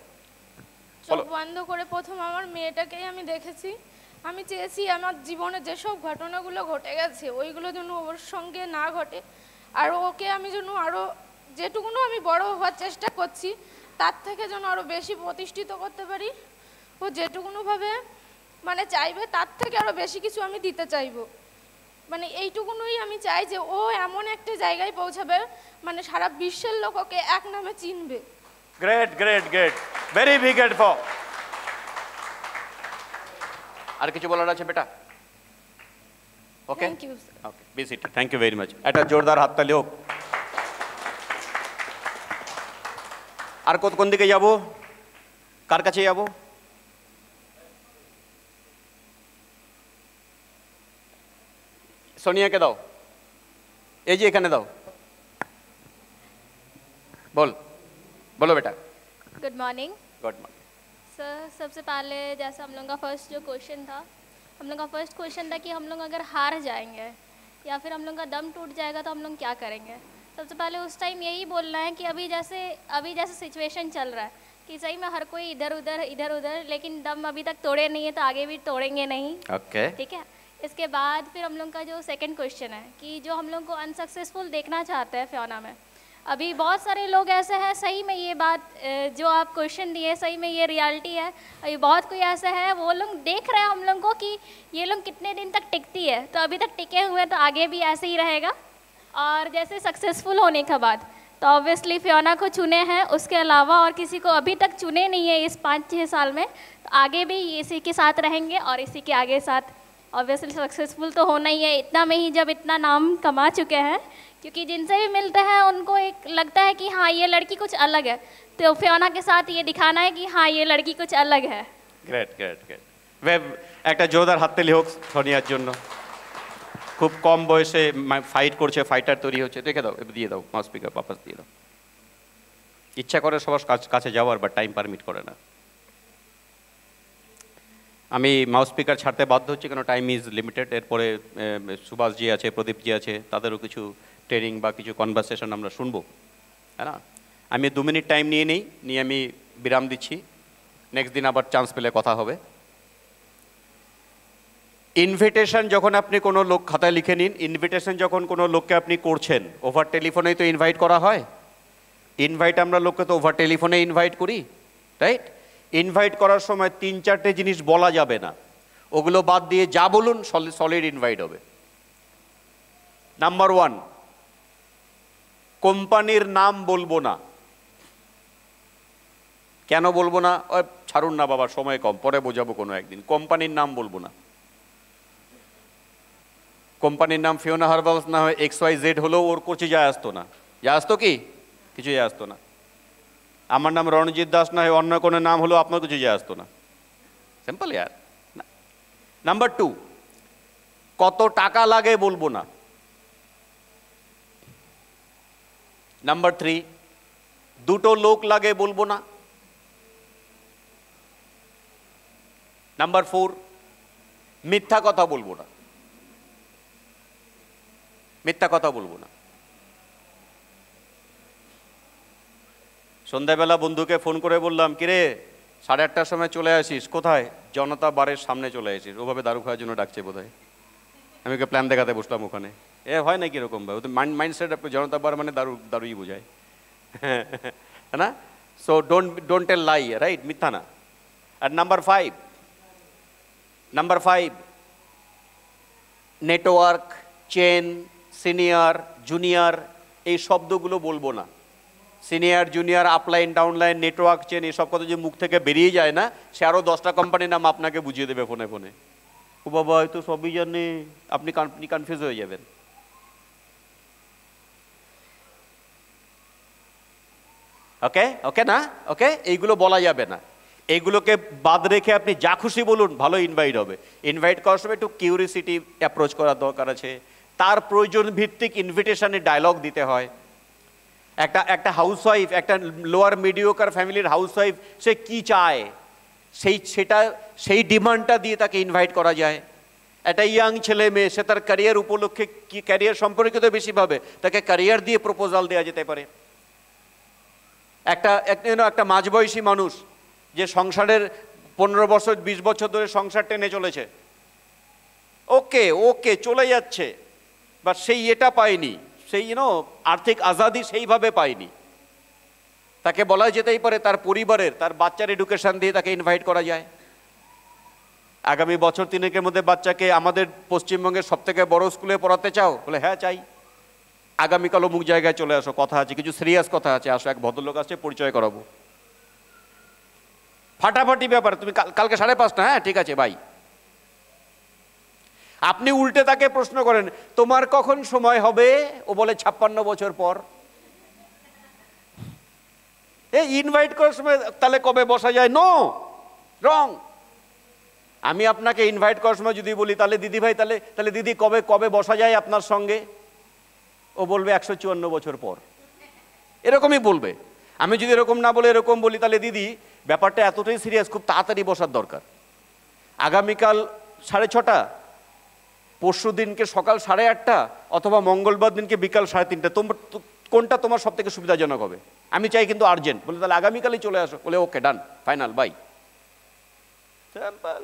চোখ বন্ধ করে প্রথম আমার মেয়েটাকেই আমি দেখেছি। আমি চেয়েছি আমার জীবনে যেসব ঘটনাগুলো ঘটে গেছে ওইগুলো যেন ওর সঙ্গে না ঘটে, আর ওকে আমি যেন আরো যেটুকুনো আমি বড় হওয়ার চেষ্টা করছি তার থেকে যেন আরো বেশি প্রতিষ্ঠিত করতে পারি। ও যেটুকুনো ভাবে চাইবে তার থেকে আরো বেশি কিছু আমি দিতে চাইবো। এইটুকুনই আমি চাই যে ও এমন একটা জায়গায় পৌঁছাবে, সারা বিশ্বের লোক ওকে এক নামে চিনবে। Great, very big head for. আর কিছু বলার আছে বেটা? Okay, thank you. Okay, be seated. Thank you very much. একটা জোরদার হাততালি হোক। আর কোন দিকে যাব? কার কাছে যাব? সোনিয়াকে দাও, এই যে এখানে দাও। बोलो बेटा। Good morning. Good morning sir. सबसे पहले जैसे हम लोग का फर्स्ट जो क्वेश्चन था, हम लोग का फर्स्ट क्वेश्चन था कि हम लोग अगर हार जाएंगे या फिर हम लोग का दम टूट जाएगा तो हम लोग क्या करेंगे। सबसे पहले उस टाइम यही बोलना है कि अभी जैसे सिचुएशन चल रहा है कि सही में हर कोई इधर उधर, लेकिन दम अभी तक तोड़े नहीं है तो आगे भी तोड़ेंगे नहीं। ओके, ठीक है। इसके बाद फिर हम लोग का जो सेकंड क्वेश्चन है कि जो हम लोग को अनसक्सेसफुल देखना चाहते हैं फियोना में, अभी बहुत सारे लोग ऐसे हैं, सही में ये बात जो आप क्वेश्चन दिए सही में ये रियलिटी है। अभी बहुत कोई ऐसे है वो लोग देख रहे हैं हम लोग को कि ये लोग कितने दिन तक टिकती है, तो अभी तक टिके हुए हैं तो आगे भी ऐसे ही रहेगा। और जैसे सक्सेसफुल होने के बाद तो ऑब्वियसली फियोना को चुने हैं, उसके अलावा और किसी को अभी तक चुने नहीं है इस 5-6 साल में, तो आगे भी इसी के साथ रहेंगे और इसी के आगे साथ ऑब्वियसली सक्सेसफुल तो होना ही है। इतना में ही जब इतना नाम कमा चुके हैं, क्योंकि जिनसे भी मिलते हैं उनको एक लगता है कि हाँ ये लड़की कुछ अलग है, तो फियोना के साथ ये दिखाना है कि हाँ ये लड़की कुछ अलग है। Great great great. একটা জোরদার হাততালি হোক সোনিয়ার জন্য। খুব কম বয়সে ফাইট করছে, ফাইটার তৈরি হচ্ছে। দেখে দাও, দিয়ে দাও মাউস স্পিকার, বাপাস দিয়ে দাও। ইচ্ছা করে সবার কাছে যাওয়ার, বা টাইম পারমিট করে না। আমি মাউস স্পিকার ছাড়তে বাধ্য হচ্ছি কেন, টাইম ইজ লিমিটেড। এরপরে সুভাষজি আছে, প্রদীপজি আছে, তাদেরও কিছু ট্রেনিং বা কিছু কনভারসেশন আমরা শুনবো, হ্যাঁ না। আমি 2 মিনিট টাইম নিয়ে আমি বিরাম দিচ্ছি, নেক্সট দিন আবার চান্স পেলে কথা হবে। ইনভিটেশন যখন আপনি কোনো লোক খাতায় লিখে নিন, ইনভিটেশন যখন কোনো লোককে আপনি করছেন, ওভার টেলিফোনেই তো ইনভাইট করা হয়। ইনভাইট আমরা লোককে তো ওভার টেলিফোনে ইনভাইট করি, রাইট? ইনভাইট করার সময় 3-4টে জিনিস বলা যাবে না, ওগুলো বাদ দিয়ে যা বলুন সলিড ইনভাইট হবে। নাম্বার 1, কোম্পানির নাম বলবো না। কেন বলবো না? ওই ছাড়ুন না বাবা, সময় কম, পরে বোঝাবো কোনো একদিন। কোম্পানির নাম বলবো না। কোম্পানির নাম ফিওনা হার্বালস না হয় XYZ হলেও ওর কিছু যায় আসতো না। যা আসতো কি? কিছু যায় আসতো না। আমার নাম রণজিৎ দাস না হয় অন্য কোনো নাম হলেও আপনার কিছু যায় আসতো না। সিম্পল ইয়ার। নাম্বার 2, কত টাকা লাগে বলবো না। নাম্বার 3, 2টো লোক লাগে বলবো না। নাম্বার 4, মিথ্যা কথা বলবো না। মিথ্যা কথা বলবো না। সন্ধ্যাবেলা বন্ধুকে ফোন করে বললাম, কিরে 8:30টার সময় চলে আসিস, কোথায়? জনতা বারের সামনে চলে আসিস। ওভাবে দারু খাওয়ার জন্য ডাকছে বোধহয়। আমি ওকে প্ল্যান দেখাতে বসলাম ওখানে। হয় নাকি এরকম ভাবে? ওদের মাইন্ডসেট জনতা বার মানে দারুই বোঝায়, হ্যাঁ না? So don't tell lie, right? মিথ্যা না। আর number 5, network, chain, senior, junior, এই শব্দগুলো বলবো না। Senior, junior, upline, downline, network, chain, এইসব কথা যে মুখ থেকে বেরিয়ে যায় না, সে আরও 10টা কোম্পানির নাম আপনাকে বুঝিয়ে দেবে ফোনে ফোনে। ও বাবা হয়তো সবই জানে, আপনি কনফিউজ হয়ে যাবেন। ওকে ওকে না? ওকে, এইগুলো বলা যাবে না। এইগুলোকে বাদ রেখে আপনি যা খুশি বলুন, ভালো ইনভাইট হবে। ইনভাইট করার সময় একটু কিউরিসিটি অ্যাপ্রোচ করার দরকার আছে। তার প্রয়োজন ভিত্তিক ইনভিটেশনে ডায়লগ দিতে হয়। একটা হাউসওয়াইফ, একটা লোয়ার মিডিওকার ফ্যামিলির হাউসওয়াইফ, সে কি চায় সেই ডিমান্ডটা দিয়ে তাকে ইনভাইট করা যায়। একটা ইয়াং ছেলে মেয়ে, সে তার ক্যারিয়ার উপলক্ষে কি ক্যারিয়ার সম্পর্কিত বেশি ভাবে, তাকে ক্যারিয়ার দিয়ে প্রপোজাল দেওয়া যেতে পারে। একটা মাঝবয়সী মানুষ যে সংসারের 15 বছর 20 বছর ধরে সংসার টেনে চলেছে, ওকে চলে যাচ্ছে, বাট সেই এটা পায়নি, সেই আর্থিক আজাদি সেইভাবে পায়নি। তাকে বলা যেতেই পারে তার পরিবারের, তার বাচ্চার এডুকেশন দিয়ে তাকে ইনভাইট করা যায়। আগামী বছর 3-এর মধ্যে বাচ্চাকে আমাদের পশ্চিমবঙ্গের সবথেকে বড় স্কুলে পড়াতে চাও? বলে হ্যাঁ চাই। আগামীকাল অমুক জায়গায় চলে আসো, কথা আছে, কিছু সিরিয়াস কথা আছে, আসো, এক ভদ্রলোক আসছে, পরিচয় করাবো। ফাটাফাটি ব্যাপার, তুমি কালকে 5:30, হ্যাঁ ঠিক আছে বাই। আপনি উল্টে তাকে প্রশ্ন করেন, তোমার কখন সময় হবে? ও বলে 56 বছর পর। ইনভাইট করার সময় তাহলে কবে বসা যায়? নো, রং। আমি আপনাকে ইনভাইট করার সময় যদি বলি, তাহলে দিদি ভাই, তাহলে দিদি কবে বসা যায় আপনার সঙ্গে? ও বলবে 154 বছর পর। এরকমই বলবে। আমি যদি এরকম না বলে এরকম বলি, তাহলে দিদি ব্যাপারটা এতটাই সিরিয়াস, খুব তাড়াতাড়ি বসার দরকার। আগামীকাল 6:30, পরশু দিনকে সকাল 8:30, অথবা মঙ্গলবার দিনকে বিকাল 3:30, কোনটা তোমার সব থেকে সুবিধাজনক হবে? আমি চাই কিন্তু আর্জেন্ট। বলে তাহলে আগামীকালই চলে আসো। বলে ওকে, ডান, ফাইনাল, বাই। সিম্পল।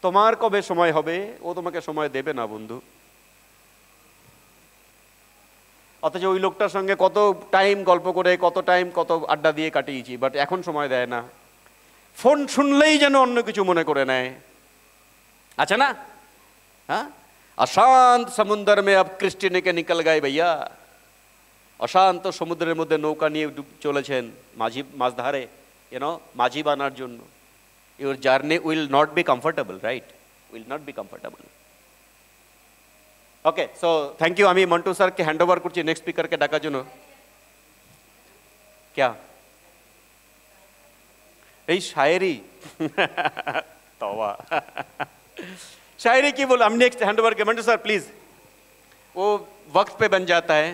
তোমার কবে সময় হবে? ও তোমাকে সময় দেবে না বন্ধু। অথচ ওই লোকটার সঙ্গে কত টাইম গল্প করে, কত আড্ডা দিয়ে কাটিয়েছি, বাট এখন সময় দেয় না। ফোন শুনলেই যেন অন্য কিছু মনে করে নেয়, আছে না? हाँ, अशांत समुद्र में अब क्रिस्टिने के निकल गए भैया। अशांत समुद्रेर मध्य नौका निये चलेছেন মাঝ ধারে, মাঝি বানার জন্য। Your journey will not be comfortable, right? Will not be comfortable. Okay, so thank you. আমি মন্টু স্যারকে হ্যান্ড ওভার করছি নেক্সট স্পিকারকে ডাকার জন্য। क्या এই শায়েরি? तौबा। शायरी की बोल, हम नेक्स्ट हैंड ओवर के मंटू सर प्लीज, वो वक्त पे बन जाता है।